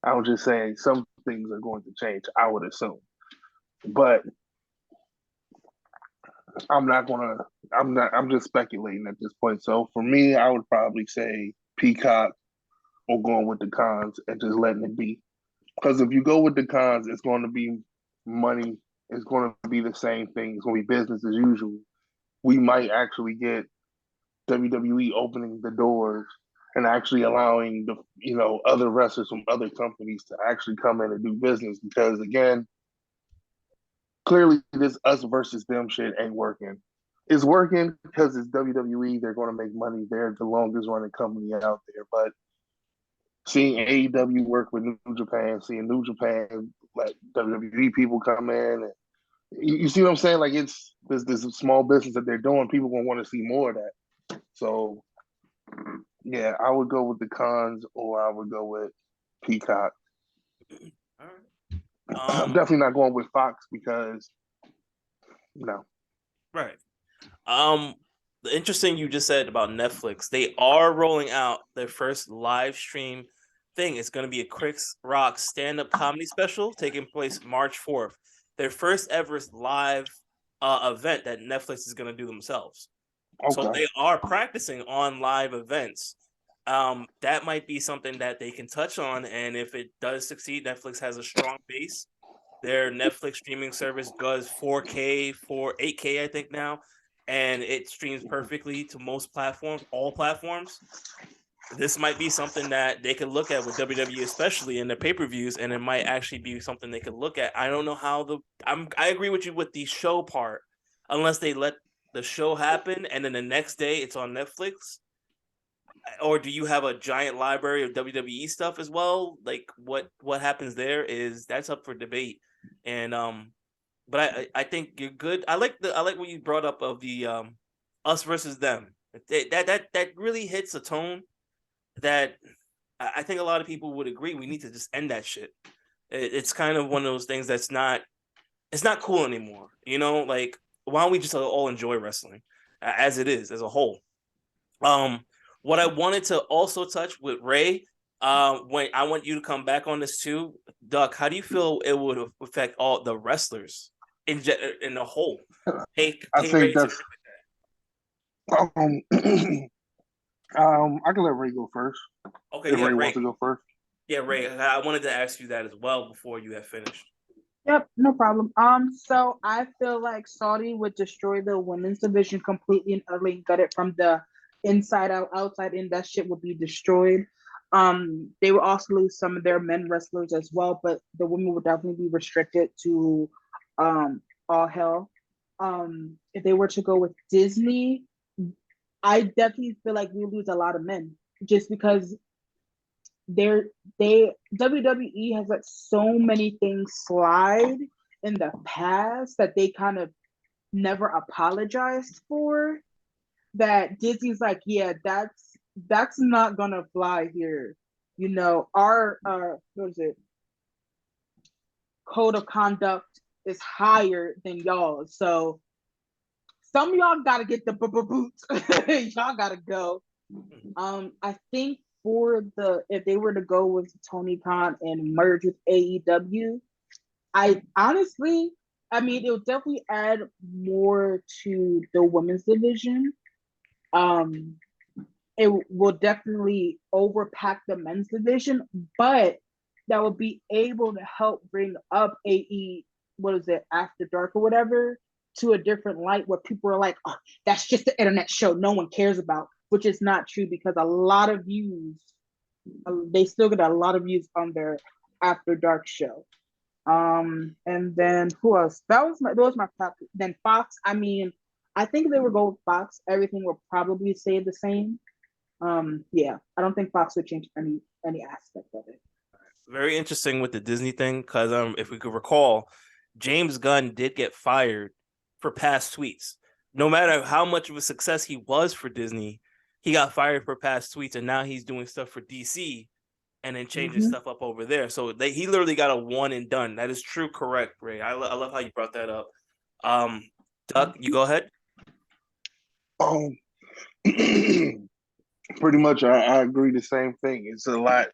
I'm just saying some things are going to change, I would assume. But I'm just speculating at this point. So for me, I would probably say Peacock or going with the cons and just letting it be. Because if you go with the cons, it's going to be money. It's going to be the same thing. It's going to be business as usual. We might actually get WWE opening the doors and actually allowing the other wrestlers from other companies to actually come in and do business. Because again, clearly this us versus them shit ain't working. It's working because it's WWE. They're going to make money. They're the longest running company out there. But seeing AEW work with New Japan, seeing New Japan let WWE people come in, and you see what I'm saying? Like, it's this small business that they're doing. People gonna want to see more of that. So yeah, I would go with the cons, or I would go with Peacock. All right. I'm definitely not going with Fox because no. Right. The interesting you just said about Netflix, they are rolling out their first live stream thing. It's going to be a Chris Rock stand-up comedy special taking place March 4th. Their first ever live event that Netflix is going to do themselves. Okay. So they are practicing on live events. That might be something that they can touch on, and if it does succeed, Netflix has a strong base. Their Netflix streaming service does 4K, 8K, I think now, and it streams perfectly to most platforms, all platforms. This might be something that they could look at with WWE, especially in the pay-per-views, and it might actually be something they could look at. I don't know how I agree with you with the show part, unless they let the show happen and then the next day it's on Netflix. Or do you have a giant library of WWE stuff as well? Like what happens there is that's up for debate. And but I think you're good. I like what you brought up of the us versus them. That really hits a tone that I think a lot of people would agree. We need to just end that shit. It's kind of one of those things it's not cool anymore. You know, like why don't we just all enjoy wrestling as it is as a whole? What I wanted to also touch with Ray, when I want you to come back on this too, Duck. How do you feel it would affect all the wrestlers in the whole? I think that's. I can let Ray go first. Okay, if yeah, Ray wants to go first. Yeah, Ray. I wanted to ask you that as well before you have finished. Yep, no problem. So I feel like Saudi would destroy the women's division completely and utterly, gut it from the inside out, outside in. That shit would be destroyed. They would also lose some of their men wrestlers as well, but the women would definitely be restricted to all hell. If they were to go with Disney, I definitely feel like we lose a lot of men just because WWE has let so many things slide in the past that they kind of never apologized for, that Disney's like, yeah, that's not gonna fly here. You know, our what is it? Code of conduct is higher than y'all. So some of y'all gotta get the boots. Y'all gotta go. I think if they were to go with Tony Khan and merge with AEW, I honestly, I mean, it will definitely add more to the women's division. It will definitely overpack the men's division, but that will be able to help bring up After Dark or whatever, to a different light where people are like, oh, that's just the internet show no one cares about, which is not true because a lot of views, they still get a lot of views on their After Dark show. And then who else? That was my top. Then Fox. I mean, I think if they would go with Fox, everything will probably stay the same. Yeah, I don't think Fox would change any aspect of it. Very interesting with the Disney thing because if we could recall, James Gunn did get fired for past tweets. No matter how much of a success he was for Disney, he got fired for past tweets, and now he's doing stuff for DC and then changing stuff up over there. So he literally got a one and done. That is true, correct, Ray. I love how you brought that up. Duck, you go ahead. Pretty much, I agree the same thing. It's a lot.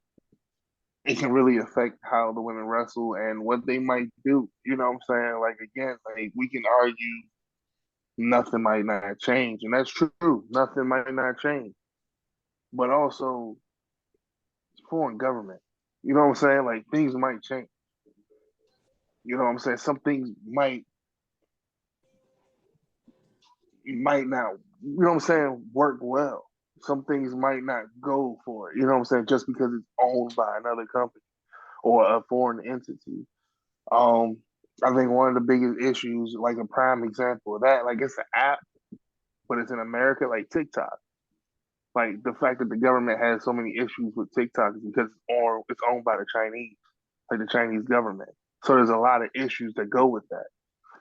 It can really affect how the women wrestle and what they might do. You know what I'm saying? Like, again, like we can argue nothing might not change, and that's true. Nothing might not change. But also, it's foreign government. You know what I'm saying? Like, things might change. You know what I'm saying? Some things might not, you know what I'm saying, work well. Some things might not go for it, you know what I'm saying, just because it's owned by another company or a foreign entity. I think one of the biggest issues, like a prime example of that, like it's an app, but it's in America, like TikTok. Like the fact that the government has so many issues with TikTok is because it's owned by the Chinese, like the Chinese government. So there's a lot of issues that go with that.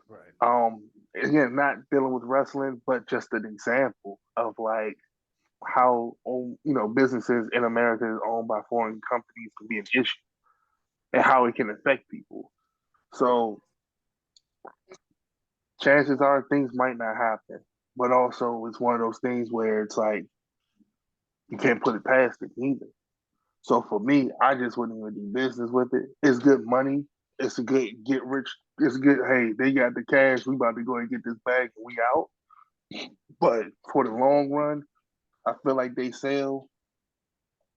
Right. Again, not dealing with wrestling, but just an example of like how businesses in America is owned by foreign companies can be an issue and how it can affect people. So chances are things might not happen, but also it's one of those things where it's like you can't put it past it either. So for me, I just wouldn't even do business with it. It's good money. It's a good get rich. It's good. Hey, they got the cash. We about to go and get this bag and we out. But for the long run, I feel like they sell.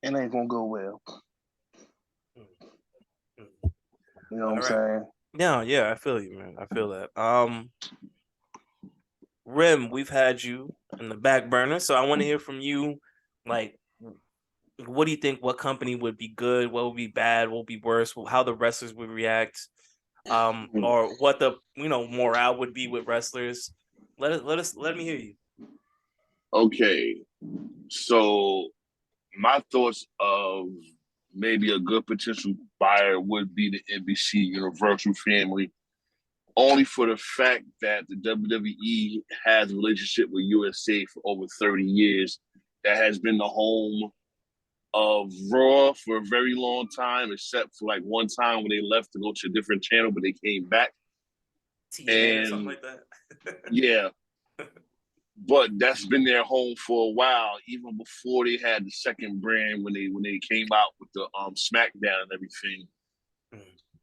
It ain't gonna go well. You know what I'm saying? Yeah, I feel you, man. I feel that. Rim, we've had you in the back burner, so I want to hear from you. Like, what do you think? What company would be good? What would be bad? What would be worse? How the wrestlers would react? Or what the morale would be with wrestlers? Let me hear you. Okay, so my thoughts of maybe a good potential buyer would be the NBC Universal family, only for the fact that the WWE has a relationship with USA for over 30 years. That has been the home of Raw for a very long time, except for like one time when they left to go to a different channel, but they came back. TNA or something like that. Yeah. But that's been their home for a while, even before they had the second brand when they came out with the SmackDown and everything.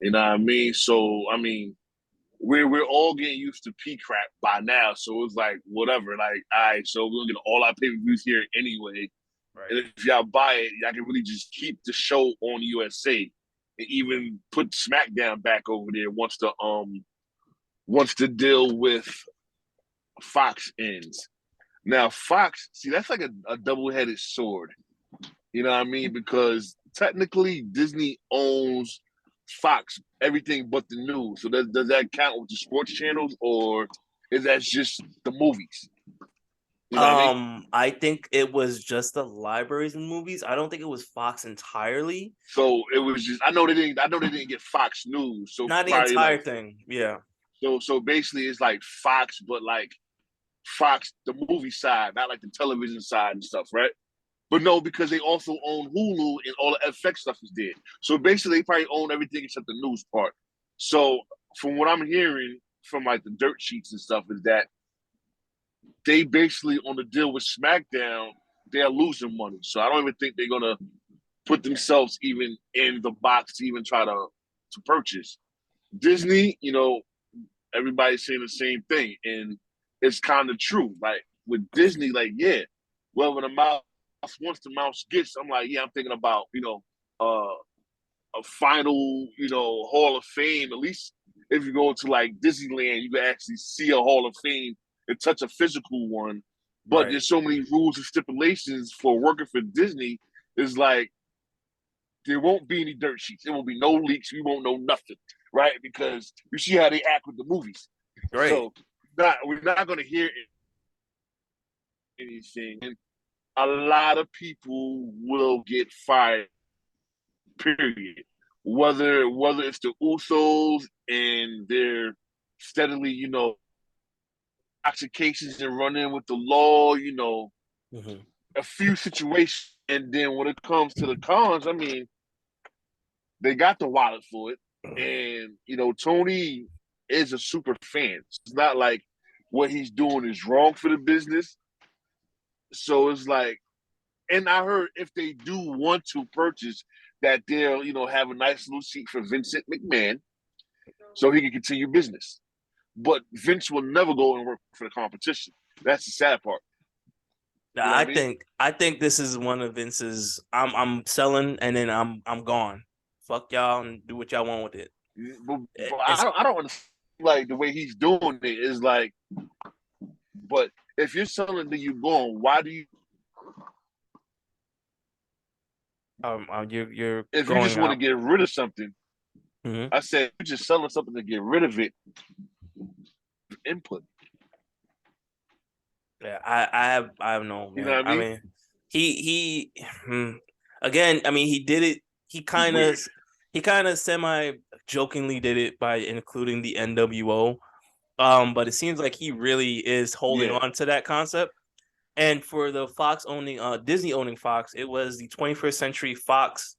You know what I mean? So I mean, we're all getting used to P crap by now. So it's like whatever. Like, all right, so we're gonna get all our pay-per-views here anyway. Right. And if y'all buy it, y'all can really just keep the show on USA and even put SmackDown back over there once the deal with Fox ends. Now, Fox, see, that's like a double-headed sword. You know what I mean? Because technically, Disney owns Fox, everything but the news. So does that count with the sports channels, or is that just the movies? You know what I mean? I think it was just the libraries and movies. I don't think it was Fox entirely. So it was just I know they didn't get Fox News. So not the entire thing. Yeah. So basically it's like Fox, but like Fox, the movie side, not like the television side and stuff, right? But no, because they also own Hulu and all the FX stuff is there. So basically they probably own everything except the news part. So from what I'm hearing from like the dirt sheets and stuff is that they basically on the deal with SmackDown, they're losing money. So I don't even think they're gonna put themselves even in the box to even try to purchase. Disney, everybody's saying the same thing, and it's kind of true. Like with Disney, like well, when the mouse once the mouse gets, I'm like, I'm thinking about a final Hall of Fame. At least if you go to like Disneyland, you can actually see a Hall of Fame and touch a physical one. But there's so many rules and stipulations for working for Disney. Is like there won't be any dirt sheets. There won't be no leaks. We won't know nothing, right? Because you see how they act with the movies. Right. So we're not going to hear anything. And a lot of people will get fired, period. Whether it's the Usos and they're steadily, intoxications and running with the law, a few situations. And then when it comes to the cons, I mean, they got the wallet for it. And, Tony is a super fan. It's not like what he's doing is wrong for the business. So it's like, and I heard if they do want to purchase that they'll, have a nice little seat for Vincent McMahon so he can continue business. But Vince will never go and work for the competition. That's the sad part. I think this is one of Vince's. I'm selling and then I'm gone. Fuck y'all and do what y'all want with it. But I don't understand, like the way he's doing it is like. But if you're selling, then you're gone. Why do you? You're if you just want to get rid of something, I said you're just selling something to get rid of it. Input. Yeah, I have no. You know what I mean? mean, he again. I mean, he did it. He kind of semi jokingly did it by including the NWO. But it seems like he really is holding on to that concept. And for the Fox owning, Disney owning Fox, it was the 21st Century Fox,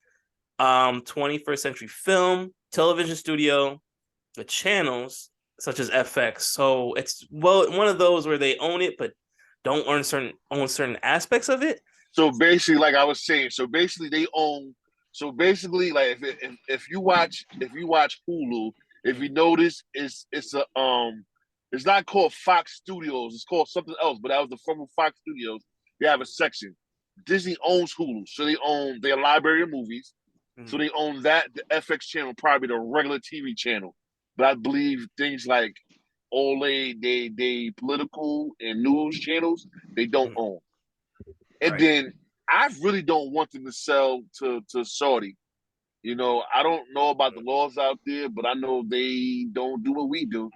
21st Century Film, Television Studio, the channels such as FX. So it's one of those where they own it, but don't own certain aspects of it. So basically, like I was saying, so basically they own. So basically, like if you watch Hulu, if you notice, it's not called Fox Studios. It's called something else. But that was the former Fox Studios. They have a section. Disney owns Hulu, so they own their library of movies. So they own that, the FX channel, probably the regular TV channel. But I believe things like all they political and news channels they don't own. And then I really don't want them to sell to Saudi. You know, I don't know about the laws out there, but I know they don't do what we do.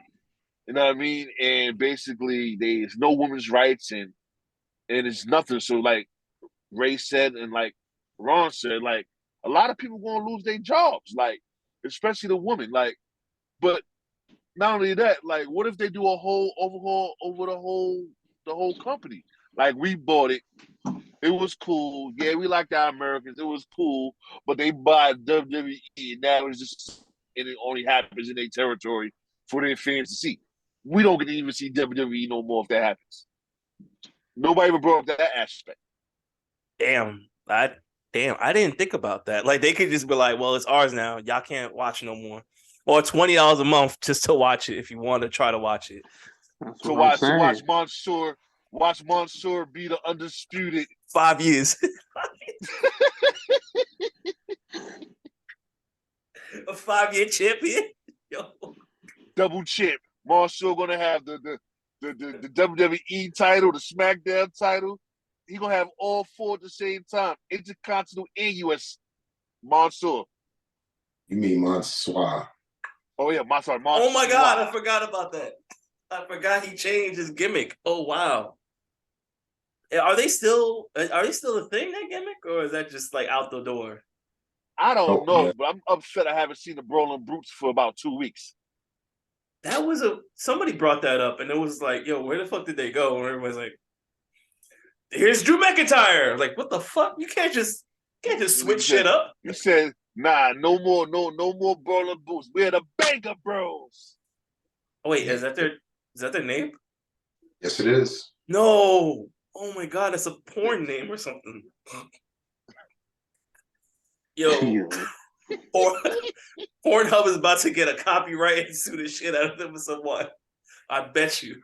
You know what I mean? And basically, there's no women's rights and it's nothing. So, like Ray said, and like Ron said, like a lot of people gonna lose their jobs, like especially the women. Like, but not only that, like, what if they do a whole overhaul over the whole company? Like, we bought it. It was cool. Yeah, we like the Americans. It was cool, but they buy WWE, and now it's just and it only happens in their territory for their fans to see. We don't get to even see WWE no more if that happens. Nobody ever brought up that aspect. Damn, I didn't think about that. Like they could just be like, "Well, it's ours now. Y'all can't watch no more." Or $20 a month just to watch it if you want to try to watch it. That's To what I'm watch saying. Mansoor be the undisputed 5 years. A 5-year champion. Yo. double champ. Mansoor gonna have the WWE title, the SmackDown title. He gonna have all four at the same time, Intercontinental and US. Mansoor. You mean Mansoor? Oh yeah, Mansoor. Oh my God, I forgot about that. I forgot he changed his gimmick. Oh wow. Are they still a thing, that gimmick, or is that just like out the door? I don't know, yeah. but I'm upset I haven't seen the Brawling Brutes for about 2 weeks. That was somebody brought that up, and it was like, yo, where the fuck did they go? And everyone's like, here's Drew McIntyre. Like, what the fuck? You can't just switch shit up. You said, nah, no more Brawling Brutes. We're the Banger Bros. Oh wait, is that their name? Yes, it is. No. Oh my God, that's a porn name or something. Yo, Pornhub is about to get a copyright and sue the shit out of them or someone. I bet you.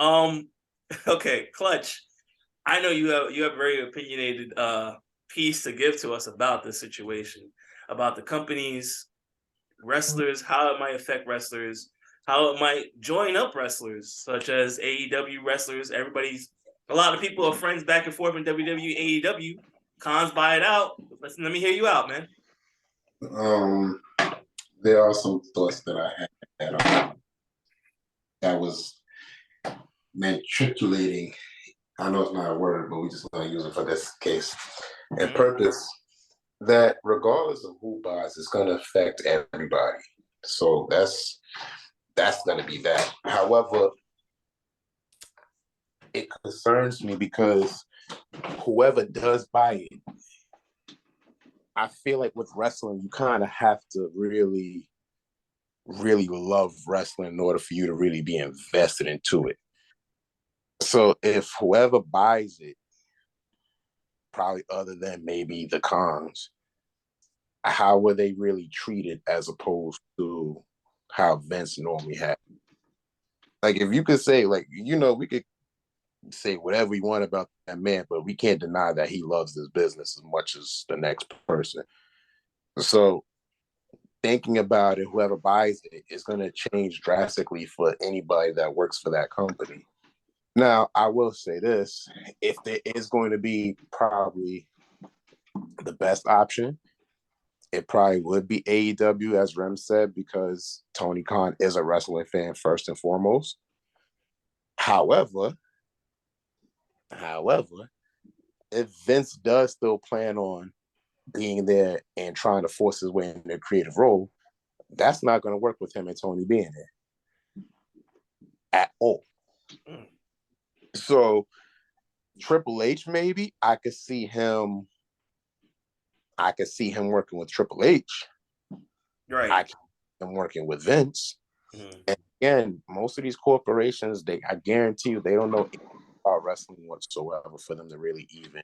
Okay, Clutch. I know you have a very opinionated piece to give to us about this situation, about the companies, wrestlers, how it might affect wrestlers, how it might join up wrestlers, such as AEW wrestlers. A lot of people are friends back and forth in WWE, AEW. Cons buy it out. Let me hear you out, man. There are some thoughts that I had that was matriculating. I know it's not a word, but we just gonna use it for this case. And purpose that regardless of who buys, it's gonna affect everybody. So that's gonna be that. However, it concerns me because whoever does buy it, I feel like with wrestling, you kind of have to really, really love wrestling in order for you to really be invested into it. So if whoever buys it, probably other than maybe the cons, how were they really treated as opposed to how Vince normally had? Like if you could say, like, you know, we could say whatever we want about that man, but we can't deny that he loves this business as much as the next person. So thinking about it, whoever buys it is going to change drastically for anybody that works for that company. Now, I will say this, if there is going to be probably the best option, it probably would be AEW, as Rem said, because Tony Khan is a wrestling fan first and foremost. However, if Vince does still plan on being there and trying to force his way in a creative role, that's not going to work with him and Tony being there at all. So Triple H, maybe I could see him. I could see him working with Triple H. Right. I can see him working with Vince. Mm-hmm. And again, most of these corporations, I guarantee you, they don't know about wrestling whatsoever for them to really even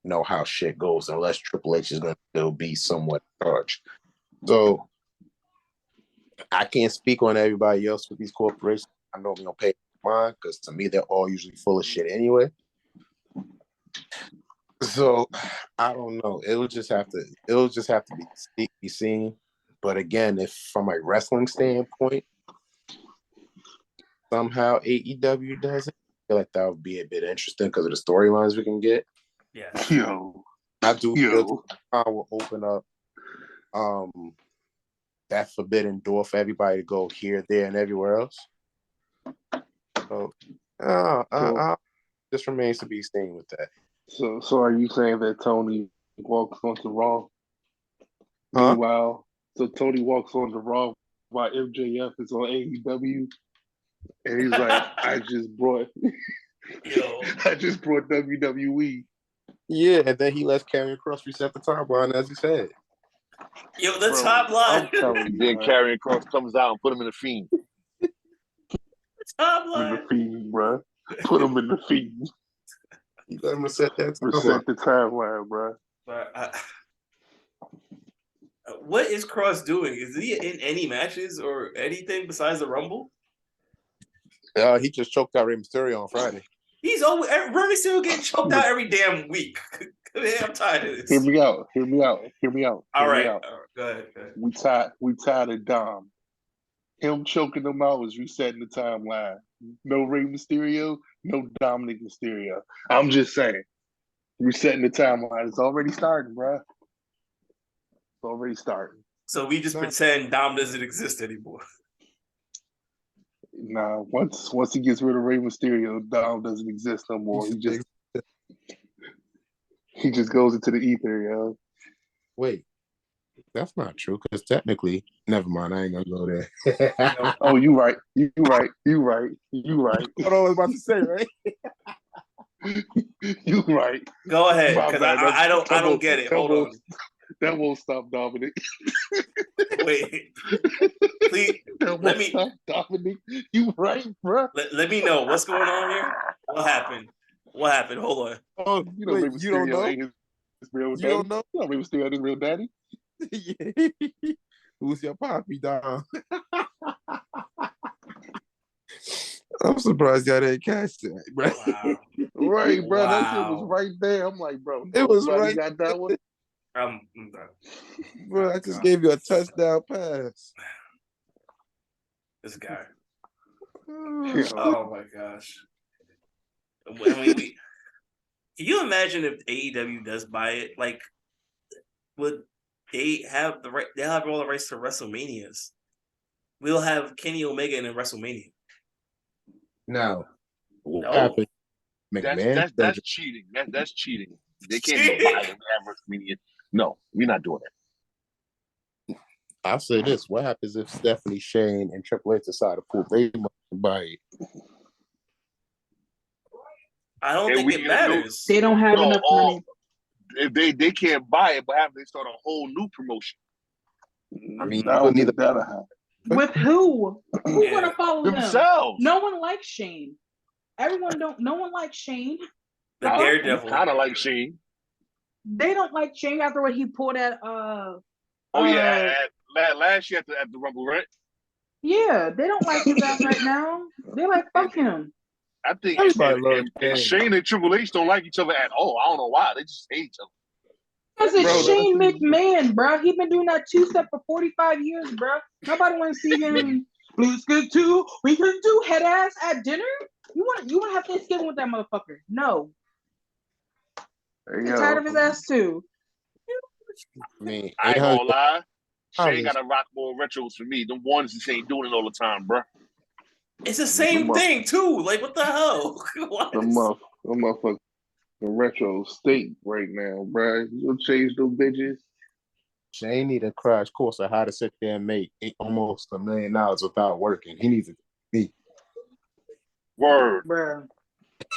know how shit goes, unless Triple H is going to still be somewhat in charge. So I can't speak on everybody else with these corporations. I know we don't pay mind because to me they're all usually full of shit anyway. So I don't know. It'll just have to be seen. But again, if from a wrestling standpoint, somehow AEW does it, I feel like that would be a bit interesting because of the storylines we can get. Yeah. Yo. I do feel I will open up that forbidden door for everybody to go here, there, and everywhere else. So this remains to be seen with that. So are you saying that Tony walks onto Raw? Huh? Meanwhile, so Tony walks onto Raw while MJF is on AEW, and he's like, I just brought WWE. Yeah, and then he lets Karrion Kross reset the timeline, as he said. Yo, the top line. Then Karrion Kross comes out and put him in the Fiend. Top In line. the Fiend, bro. Put him in the Fiend. He let him reset that timeline. Reset the timeline, bro. But, what is Cross doing? Is he in any matches or anything besides the Rumble? He just choked out Rey Mysterio on Friday. He's always Rey Mysterio getting choked out every damn week. Man, I'm tired of this. Hear me out. All right. Go ahead. We tied of Dom. Him choking them out was resetting the timeline. No Rey Mysterio, no Dominic Mysterio. I'm just saying. Resetting the timeline. It's already starting, bro. It's already starting. So we just pretend Dom doesn't exist anymore. Nah, once he gets rid of Rey Mysterio, Dom doesn't exist no more. He just goes into the ether, yo. Wait, that's not true because technically, never mind. I ain't gonna go there. Oh, you right. You right. What I was about to say, right? You right. Go ahead, because I don't get it. Hold on. That won't stop Dominic. Wait, please. Stop Dominic. You right, bro. Let me know what's going on here. What happened? Hold on. Oh, you know, wait, you don't know? His real daddy. Don't know? You know, Rey Mysterio his real daddy. Yeah. Who's your poppy, Dom? I'm surprised y'all didn't catch that, bro. Wow. Right, bro. Wow. That shit was right there. I'm like, bro, it was right. Got that one. I'm done. Bro, I just gave you a touchdown pass. This guy. Oh my gosh. I mean, can you imagine if AEW does buy it? Like, would they have the right? They'll have all the rights to WrestleManias. We'll have Kenny Omega in a WrestleMania. No. What happened? McMahon? That's cheating. That's cheating. They can't be buying and have WrestleMania. No, we're not doing that. I'll say this. What happens if Stephanie, Shane, and Triple H decide to pull they must buy it? I don't think it matters. They don't have enough money. If they can't buy it, but have they start a whole new promotion? I mean, I don't think that'll happen. With who? Who's gonna follow themselves? Them? No one likes Shane. No one likes Shane. The Daredevil. Kind of like Shane. They don't like Shane after what he pulled at. Last year at the Rumble, right? Yeah, they don't like him right now. They like fuck him. I think Shane and Triple H don't like each other at all. I don't know why. They just hate each other. Because it's Shane McMahon, bro. He's been doing that two-step for 45 years, bro. Nobody want to see him. Blue's good too. We can do head ass at dinner. You want to have Thanksgiving with that motherfucker? No. I'm tired of his ass too. I mean, I ain't gonna lie. Shane gotta rock more retros for me. The ones that ain't doing it all the time, bro. It's the same thing too. Like, what the hell? The motherfucking retro state right now, bro. You gonna change those bitches? Shane need a crash course of how to sit there and make almost $1 million without working. He needs to be word, bro.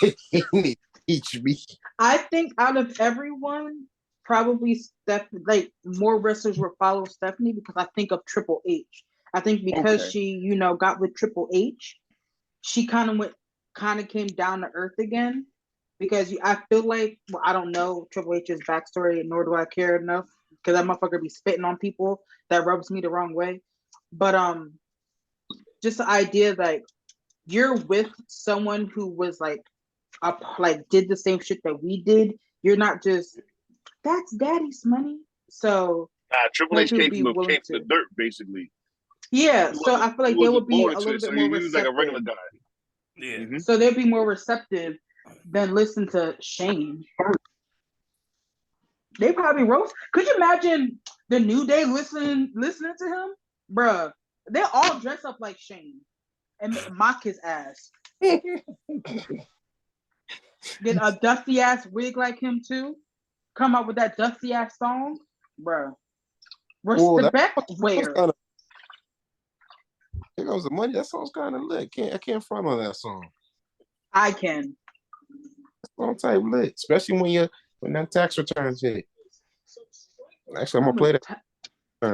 he Teach me. I think out of everyone, probably Steph, like more wrestlers will follow Stephanie because I think of Triple H. I think because she, got with Triple H, she kind of came down to earth again. Because I feel like, well, I don't know Triple H's backstory, nor do I care enough because that motherfucker be spitting on people that rubs me the wrong way. But just the idea that you're with someone who was did the same shit that we did. You're not just that's daddy's money. So Triple H came from the dirt, basically. Yeah, so I feel like they would be a little bit more receptive. He was like a regular guy. Yeah. Mm-hmm. So they'd be more receptive than listen to Shane. They probably roast. Could you imagine the New Day listening to him? Bruh, they all dress up like Shane and mock his ass. Get a dusty ass wig like him too. Come up with that dusty ass song, bruh. Respect where? Here goes the money. That song's kind of lit. I can't front on that song. I can. That song type lit, especially when that tax returns hit. Actually, I'm gonna play that.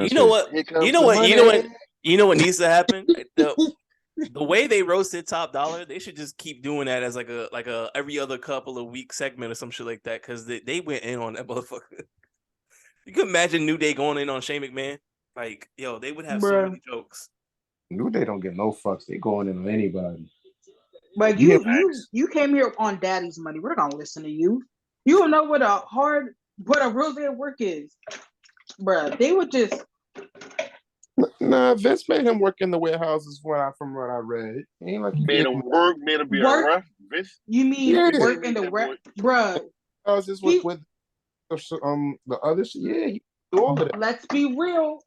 You know what? You know what needs to happen? The way they roasted Top Dollar, they should just keep doing that as like a every other couple of week segment or some shit like that because they went in on that motherfucker. You can imagine New Day going in on Shane McMahon. Like, yo, they would have so many jokes. New Day don't get no fucks. They going in on anybody. Like you came here on daddy's money. We're gonna listen to you. You don't know what a real day of work is. Bruh, they would just Nah, Vince made him work in the warehouses from what I read. He ain't like he made him work, made him be a ref. Vince? You mean work in the warehouse? Bruh. I was just with the other shit. Yeah, he do all of that. Let's be real.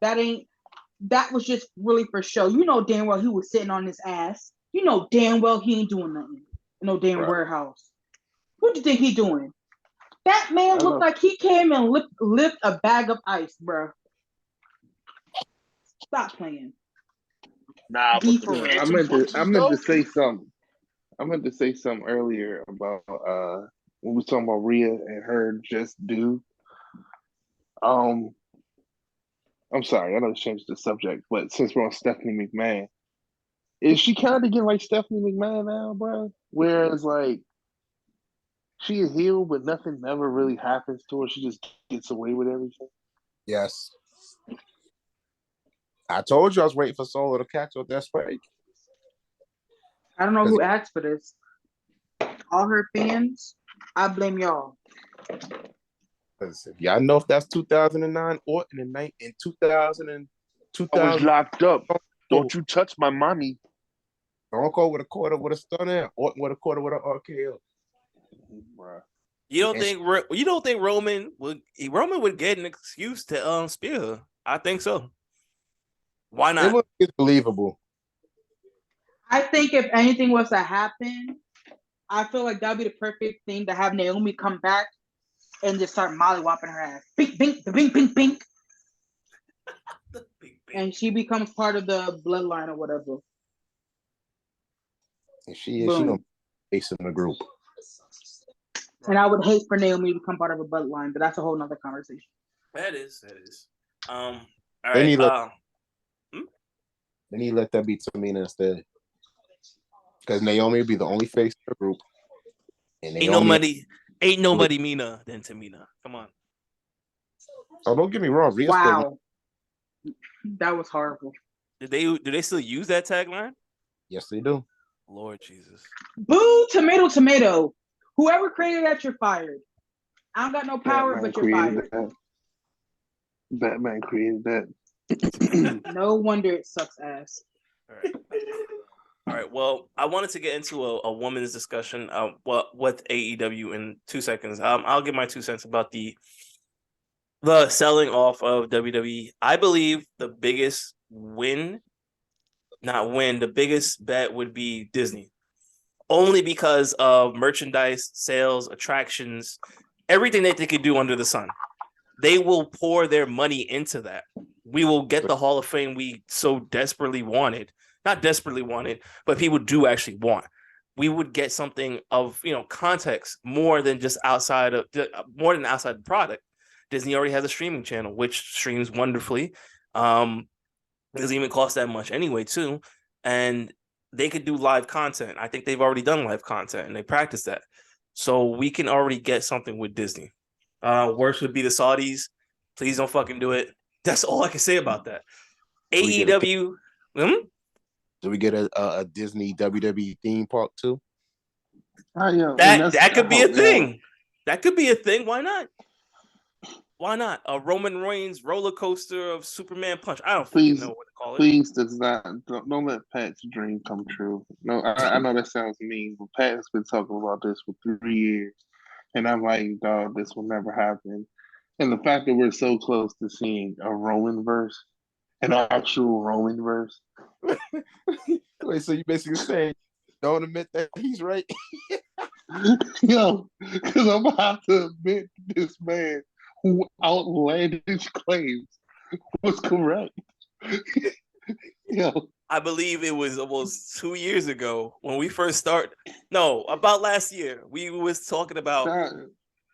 That was just really for show. You know damn well he was sitting on his ass. You know damn well he ain't doing nothing in no damn warehouse. What do you think he doing? That man looked like he came and lift a bag of ice, bro. Stop playing. Nah, I meant to say something. I meant to say something earlier about when we were talking about Rhea and her just do. I'm sorry, I know to change the subject, but since we're on Stephanie McMahon, is she kind of getting like Stephanie McMahon now, bro? Whereas like she a heel, but nothing never really happens to her. She just gets away with everything. Yes. I told you I was waiting for Solo to catch up that spike. I don't know who asked for this. All her fans, I blame y'all. Y'all know if that's 2009 or in 2000 I was locked up. Don't you touch my mommy. Don't go with a quarter with a stunner or with a quarter with an RKO. You don't think Roman would get an excuse to spear her? I think so. Why not? It's believable. I think if anything was to happen, I feel like that'd be the perfect thing to have Naomi come back and just start mollywopping her ass. Bink, bink, the bink, bink, bink. And she becomes part of the bloodline or whatever. And she gonna be ace in the group. And I would hate for Naomi to become part of a bloodline, but that's a whole nother conversation. That is. All right. Then he let that be Tamina instead. Because Naomi would be the only face in the group. And ain't nobody meaner than Tamina. Come on. Oh, don't get me wrong. Wow. That was horrible. Do they still use that tagline? Yes, they do. Lord Jesus. Boo, tomato, tomato. Whoever created that, you're fired. I don't got no power, but you're fired. Batman created that. No wonder it sucks ass. All right. Well, I wanted to get into a woman's discussion with AEW in 2 seconds. I'll give my 2 cents about the selling off of WWE. I believe the biggest the biggest bet would be Disney. Only because of merchandise, sales, attractions, everything that they could do under the sun. They will pour their money into that. We will get the Hall of Fame we so desperately wanted. Not desperately wanted, but people do actually want. we would get something of, you know, context more than outside the product. Disney already has a streaming channel, which streams wonderfully. Doesn't even cost that much anyway, too. And they could do live content. I think they've already done live content and they practice that. So we can already get something with Disney. Worst would be the Saudis. Please don't fucking do it. That's all I can say about that. AEW. Do we get a Disney WWE theme park too? That could be a thing. That could be a thing. Why not? Why not? A Roman Reigns roller coaster of Superman punch. I don't fucking know what to call it. Please don't let Pat's dream come true. No, I know that sounds mean, but Pat's been talking about this for 3 years. And I'm like, dog, this will never happen. And the fact that we're so close to seeing a Roman verse, an actual Roman verse. Wait, so you basically saying don't admit that he's right? Yo, because I'm going to have to admit this man who outlandish claims was correct. Yo. I believe it was almost 2 years ago when we first started. No, about last year. We was talking about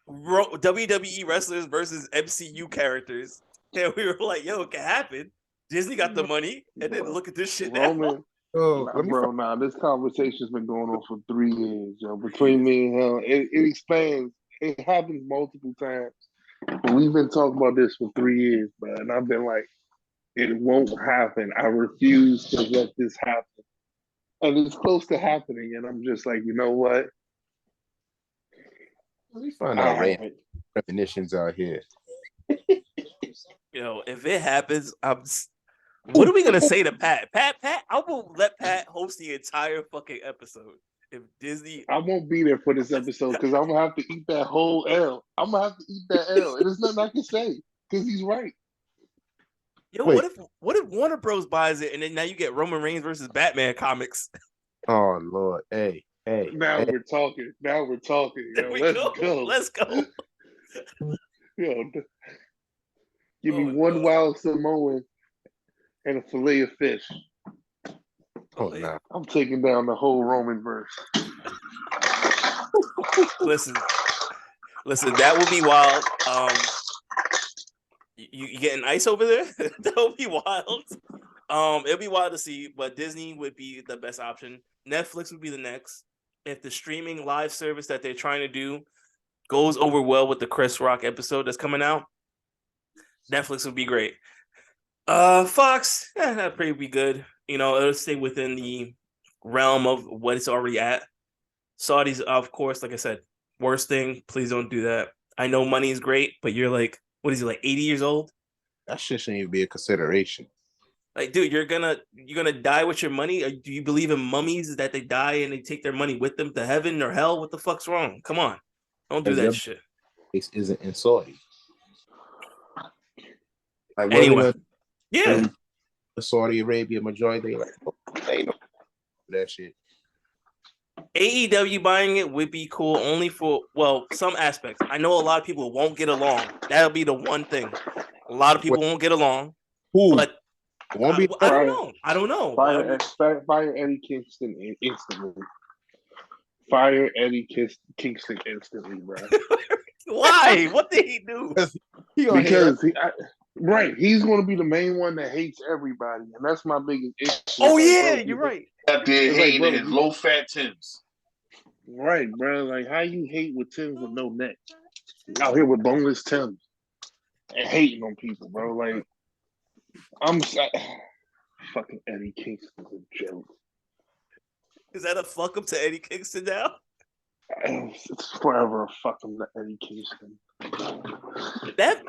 WWE wrestlers versus MCU characters. And we were like, yo, it can happen. Disney got the money. And then look at this shit now. This conversation's been going on for 3 years, yo. Between me and him, it expands. It happens multiple times. But we've been talking about this for 3 years, bro. And I've been like, it won't happen. I refuse to let this happen. And it's close to happening. And I'm just like, you know what? We find out random definitions out here. Yo, if it happens, what are we gonna say to Pat? Pat, I will let Pat host the entire fucking episode. If Disney, I won't be there for this episode because I'm gonna have to eat that whole L. I'm gonna have to eat that L. And there's nothing I can say because he's right. Yo, what if Warner Bros buys it and then now you get Roman Reigns versus Batman comics? Oh Lord, hey. We're talking. Yo, Let's go. Yo, give me one wild Samoan and a fillet of fish. Oh no, I'm taking down the whole Roman verse. Listen, that would be wild. You getting ice over there? That would be wild. It'd be wild to see, but Disney would be the best option. Netflix would be the next. If the streaming live service that they're trying to do goes over well with the Chris Rock episode that's coming out, Netflix would be great. Fox, that'd probably be good. You know, it'll stay within the realm of what it's already at. Saudis, of course, like I said, worst thing. Please don't do that. I know money is great, but you're like, what is he, like 80 years old? That shit shouldn't even be a consideration. Like, dude, you're gonna die with your money? Or do you believe in mummies that they die and they take their money with them to heaven or hell? What the fuck's wrong? Come on, don't do that shit. Case isn't in Saudi. Like, anyway, yeah, the Saudi Arabia majority, they like, they know that shit. AEW buying it would be cool only for, well, some aspects. I know a lot of people won't get along. That'll be the one thing. A lot of people won't get along. Who? But won't be. I don't know. Fire Eddie Kingston instantly. Fire Eddie Kingston instantly, bro. Why? What did he do? Because he's going to be the main one that hates everybody, and that's my biggest issue. Oh yeah, you're right. Out there hating his low fat Timbs. Right, bro. Like, how you hate with Timbs with no neck? Out here with boneless Timbs and hating on people, bro. Like, fucking Eddie Kingston's a joke. Is that a fuck up to Eddie Kingston now? It's forever a fuck up to Eddie Kingston. All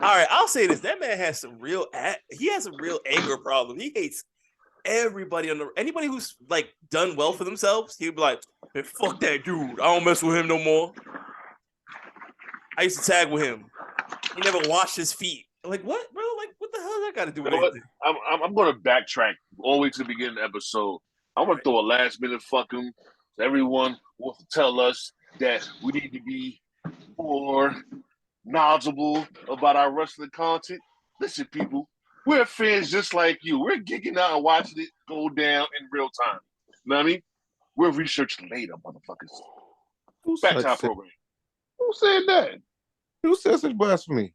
right, I'll say this. That man has some real anger problem. He hates everybody anybody who's like done well for themselves. He'd be like, hey, fuck that dude. I don't mess with him no more. I used to tag with him. He never washed his feet. Like, what, bro? Like, what the hell does that got to do with anything? I'm going to backtrack all the way to the beginning of the episode. I'm going to throw a last minute fuck him. Everyone wants to tell us that we need to be more knowledgeable about our wrestling content. Listen, people, we're fans just like you. We're geeking out and watching it go down in real time. You know what I mean? We'll research later, motherfuckers. Who Back to our program. Who said that? Who says it's blasphemy?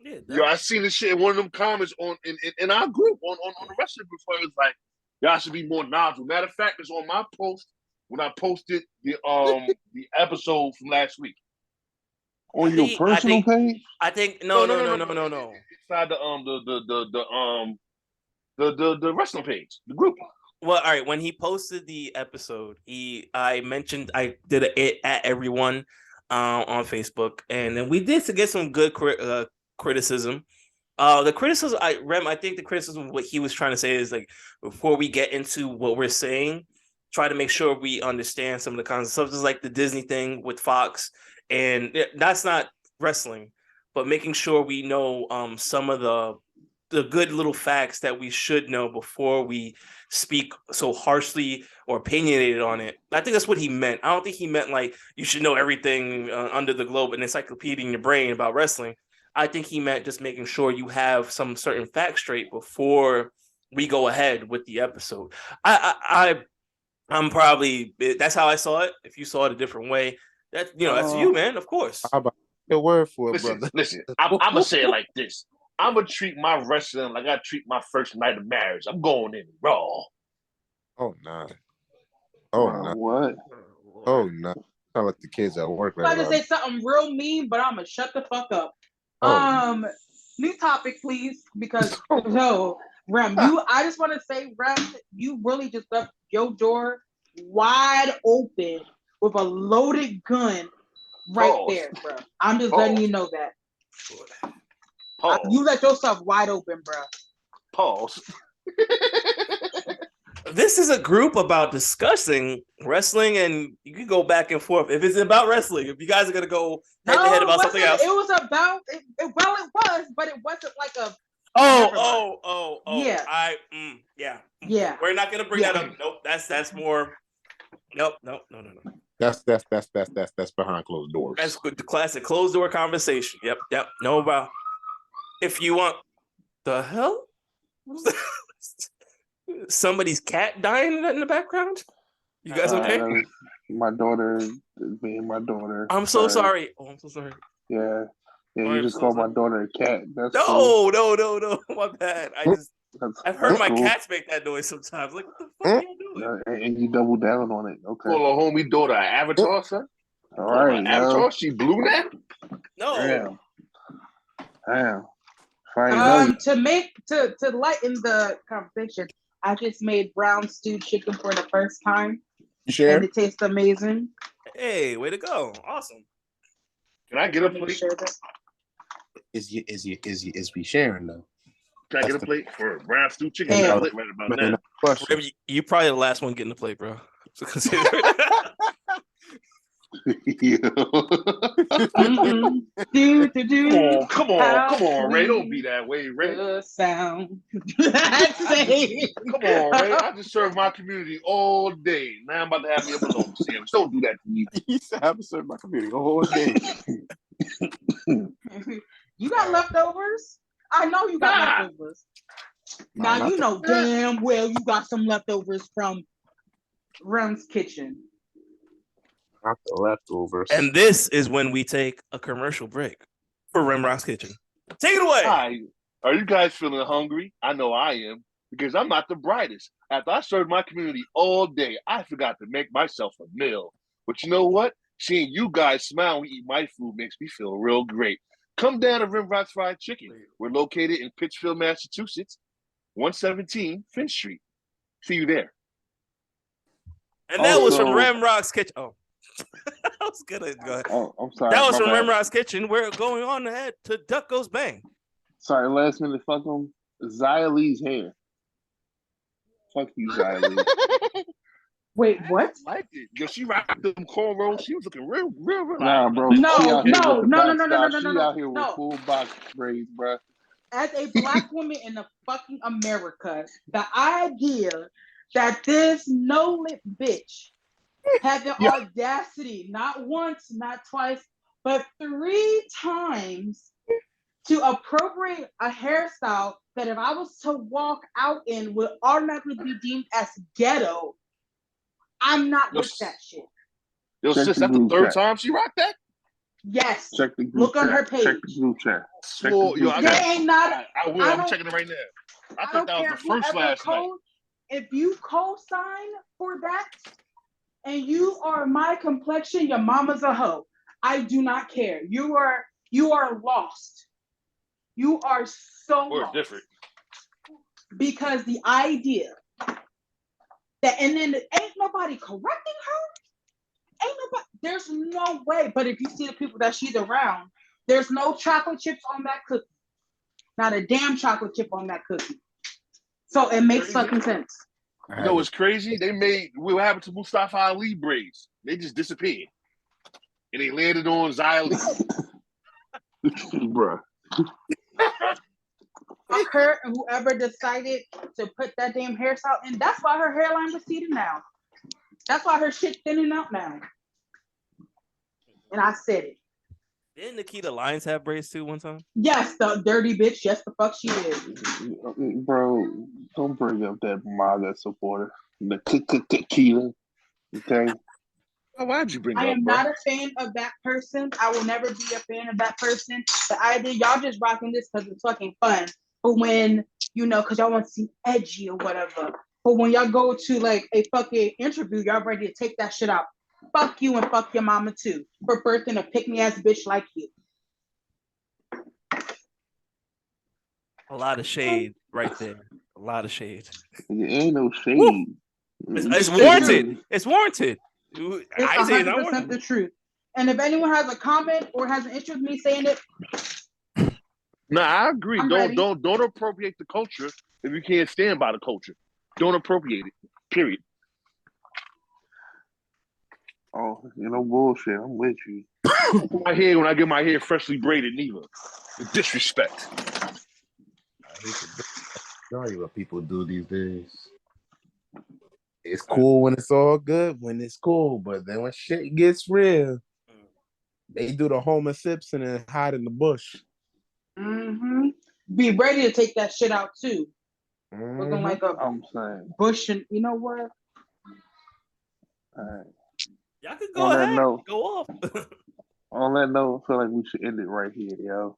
Yeah, Yo, I seen this shit in one of them comments in our group on the wrestling before. It was like, y'all should be more knowledgeable. Matter of fact, it's on my post when I posted the episode from last week. On your personal page? I think no. Inside the wrestling page, the group. Well, all right. When he posted the episode, I mentioned I did it at everyone on Facebook, and then we did get some good criticism. The criticism, I think the criticism of what he was trying to say is like, before we get into what we're saying, try to make sure we understand some of the concepts, such as like the Disney thing with Fox, and that's not wrestling, but making sure we know some of the good little facts that we should know before we speak so harshly or opinionated on it. I think that's what he meant. I don't think he meant like you should know everything under the globe, an encyclopedia in your brain about wrestling. I think he meant just making sure you have some certain facts straight before we go ahead with the episode. I'm probably, that's how I saw it. If you saw it a different way, that's you, man. Of course. How about your word for it, Listen, brother? listen. I'm gonna say it like this. I'm gonna treat my wrestling like I treat my first night of marriage. I'm going in raw. Oh no. Oh no. What? Oh no. Sound like the kids at work. I'm about to say something real mean, but I'm gonna shut the fuck up. Oh. New topic, please, because Rem, I just want to say, Rem, you really just left your door wide open with a loaded gun right there, bro. I'm just letting you know that. You let yourself wide open, bro. Pause. This is a group about discussing wrestling, and you can go back and forth if it's about wrestling. If you guys are gonna go head to head about something else, it was about it. Well, it was, but it wasn't like a. Yeah. We're not gonna bring that up. Nope. That's more. Nope. No. That's behind closed doors. That's good. The classic closed door conversation. Yep. No about. If you want, the hell. Somebody's cat dying in the background? You guys okay? My daughter, me and my daughter. I'm so sorry. Oh, I'm so sorry. Yeah, you just called my daughter a cat. That's no, cool. no. My bad. I've heard my cats make that noise sometimes. Like, what the fuck are you doing? And you double down on it. Okay. Call a homie daughter an avatar, son? All right, Avatar? She blue now? No. Damn. To lighten the conversation, I just made brown stewed chicken for the first time. Share. And it tastes amazing. Hey, way to go. Awesome. Can I get a plate? Is we sharing though? Can I get a plate for brown stewed chicken? Yeah. Right about that. You probably the last one getting the plate, bro. Come on, Ray. Don't be that way, Ray. The sound. Come on, Ray. I just served my community all day. Now I'm about to have me a bologna sandwich. Don't do that to me. He said, "I served my community all day." You got leftovers? I know you got leftovers. Now you know damn well you got some leftovers from Rem's kitchen. Not the leftovers. And this is when we take a commercial break for Remrock's Kitchen. Take it away. Hi. Are you guys feeling hungry? I know I am, because I'm not the brightest. After I served my community all day, I forgot to make myself a meal. But you know what? Seeing you guys smile when we eat my food makes me feel real great. Come down to Rimrock's Fried Chicken. We're located in Pittsfield, Massachusetts, 117 Finch Street. See you there. And that was from Remrock's Kitchen. Oh. I was gonna go ahead. Oh, I'm sorry. That was from Remrock's Kitchen. We're going on ahead to Duck Goes Bang. Sorry, last minute fuck him. Xia Li's hair. Fuck you, Xia Li. Wait, what? I liked it. Yo, she rocked them cornrows. She was looking real. Nah, bro. No. She out here with full box braids, bro. As a black woman in the fucking America, the idea that this no-lip bitch had the audacity, not once, not twice, but 3 times to appropriate a hairstyle that if I was to walk out in would automatically be deemed as ghetto. I'm not with that shit. Yo, Check sis, the that's the group third chat. time she rocked that? Yes. Check the group Look on chat. her page. Check the group chat. Check Swore, the yo, group I They chat. ain't not. I will. I'm checking it right now. I don't think that was care the first whoever last night. If you co-sign for that and you are my complexion, your mama's a hoe. I do not care. You are lost. You are so We're lost. different. Because the idea that, and then ain't nobody correcting her. Ain't nobody. There's no way. But if you see the people that she's around, there's no chocolate chips on that cookie. Not a damn chocolate chip on that cookie. So it makes fucking sense. You know what's crazy? They made what happened to Mustafa Ali braids. They just disappeared. And they landed on Zia Lee. Bruh. Fuck her and whoever decided to put that damn hairstyle in. That's why her hairline receded now. That's why her shit thinning out now. And I said it. Didn't Nikita Lyons have braids too one time? Yes, the dirty bitch. Yes, the fuck she is. Bro, don't bring up that MAGA supporter. The Keela. Okay? Why'd you bring it I up, am bro? not a fan of that person. I will never be a fan of that person. The idea, y'all just rocking this because it's fucking fun. But when, because y'all want to see edgy or whatever. But when y'all go to like a fucking interview, y'all ready to take that shit out. Fuck you and fuck your mama too for birthing a pick-me-ass bitch like you. A lot of shade right there. A lot of shade. There ain't no shade. It's warranted. It's warranted. I say it's 100% warranted. the truth. And if anyone has a comment or has an issue with me saying it, Nah, I agree. I'm ready. Don't appropriate the culture if you can't stand by the culture. Don't appropriate it. Period. Oh, bullshit. I'm with you. My hair when I get my hair freshly braided, neither. Disrespect. I hate to tell you what people do these days. It's cool when it's all good, when it's cool, but then when shit gets real, they do the Homer Simpson and hide in the bush. Mm-hmm. Be ready to take that shit out too. Looking like a I'm saying. bush, and you know what? All right. Y'all can go ahead. Go off. On that note, I feel like we should end it right here, yo.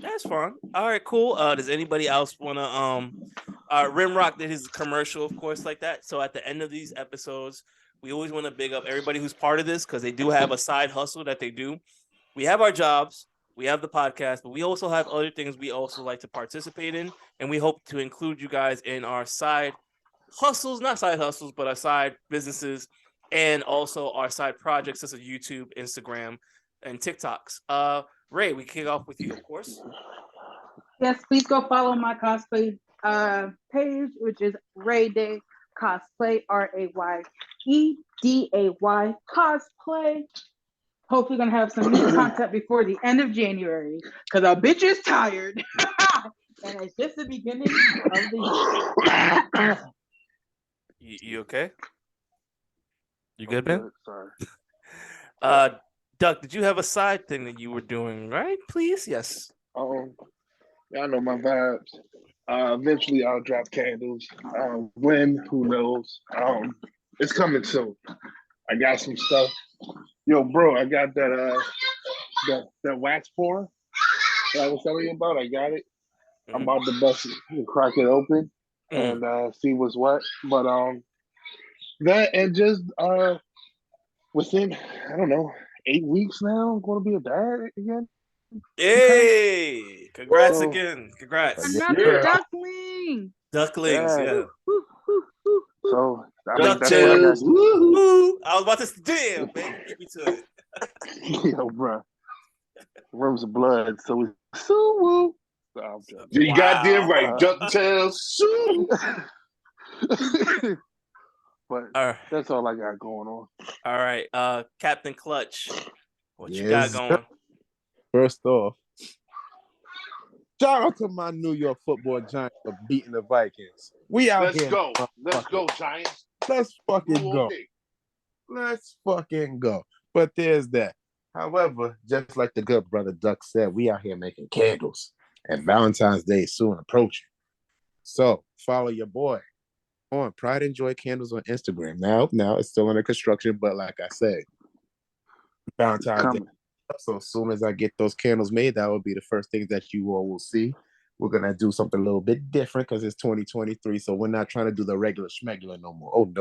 That's fine. All right, cool. Does anybody else want to Rimrock did his commercial, of course, like that. So at the end of these episodes, we always want to big up everybody who's part of this because they do have a side hustle that they do. We have our jobs, we have the podcast, but we also have other things we also like to participate in, and we hope to include you guys in our side hustles, not side hustles, but our side businesses, and also our side projects such as YouTube, Instagram, and TikToks. Ray, we kick off with you, of course. Yes, please go follow my cosplay page, which is Ray Day Cosplay, RAYEDAY Cosplay. Hopefully, gonna have some new content before the end of January because our bitch is tired, and it's just the beginning of the year. You okay? You good, man? Sorry. Duck, did you have a side thing that you were doing, right? Please, yes. Y'all know my vibes. Eventually, I'll drop candles. When? Who knows? It's coming soon. I got some stuff. Yo, bro, I got that wax pour that I was telling you about. I got it. I'm about to bust it and crack it open and see what's what. But that and just within, I don't know, 8 weeks now, I'm going to be a dad again. Hey, congrats again. Congrats. Another duckling. Ducklings, yeah. So, Duck tails. Woo! I was about to damn, man. Get me to it. Yo, bro. Rooms of blood, so it's so woo. You goddamn right. DuckTales. But that's all I got going on. All right. Captain Clutch, what you got going? First off, shout out to my New York football Giants for beating the Vikings. We out Let's here. go. Let's go, Giants. Let's fucking go. Let's fucking go. But there's that. However, just like the good brother Duck said, we out here making candles. And Valentine's Day is soon approaching. So follow your boy on Pride and Joy Candles on Instagram. Now it's still under construction, but like I said, Valentine's Day. So as soon as I get those candles made, that will be the first thing that you all will see. We're gonna do something a little bit different because it's 2023. So we're not trying to do the regular schmegular no more. Oh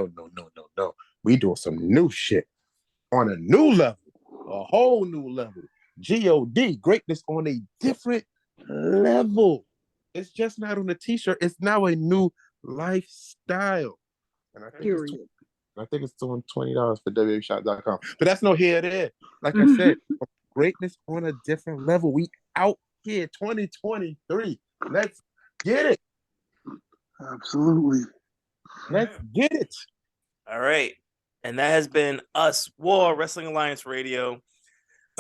no. We doing some new shit on a new level, a whole new level. God, greatness on a different level. It's just not on a t-shirt. It's now a new lifestyle. And I think it's doing $20 for WWEshop.com. But that's no here or there. Like I said, greatness on a different level. We out here 2023. Let's get it. Absolutely. Let's get it. All right. And that has been us, War Wrestling Alliance Radio,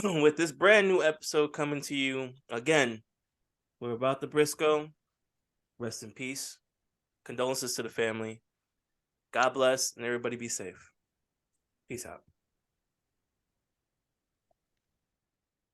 with this brand new episode coming to you. Again, we're about the Briscoe. Rest in peace. Condolences to the family. God bless, and everybody be safe. Peace out.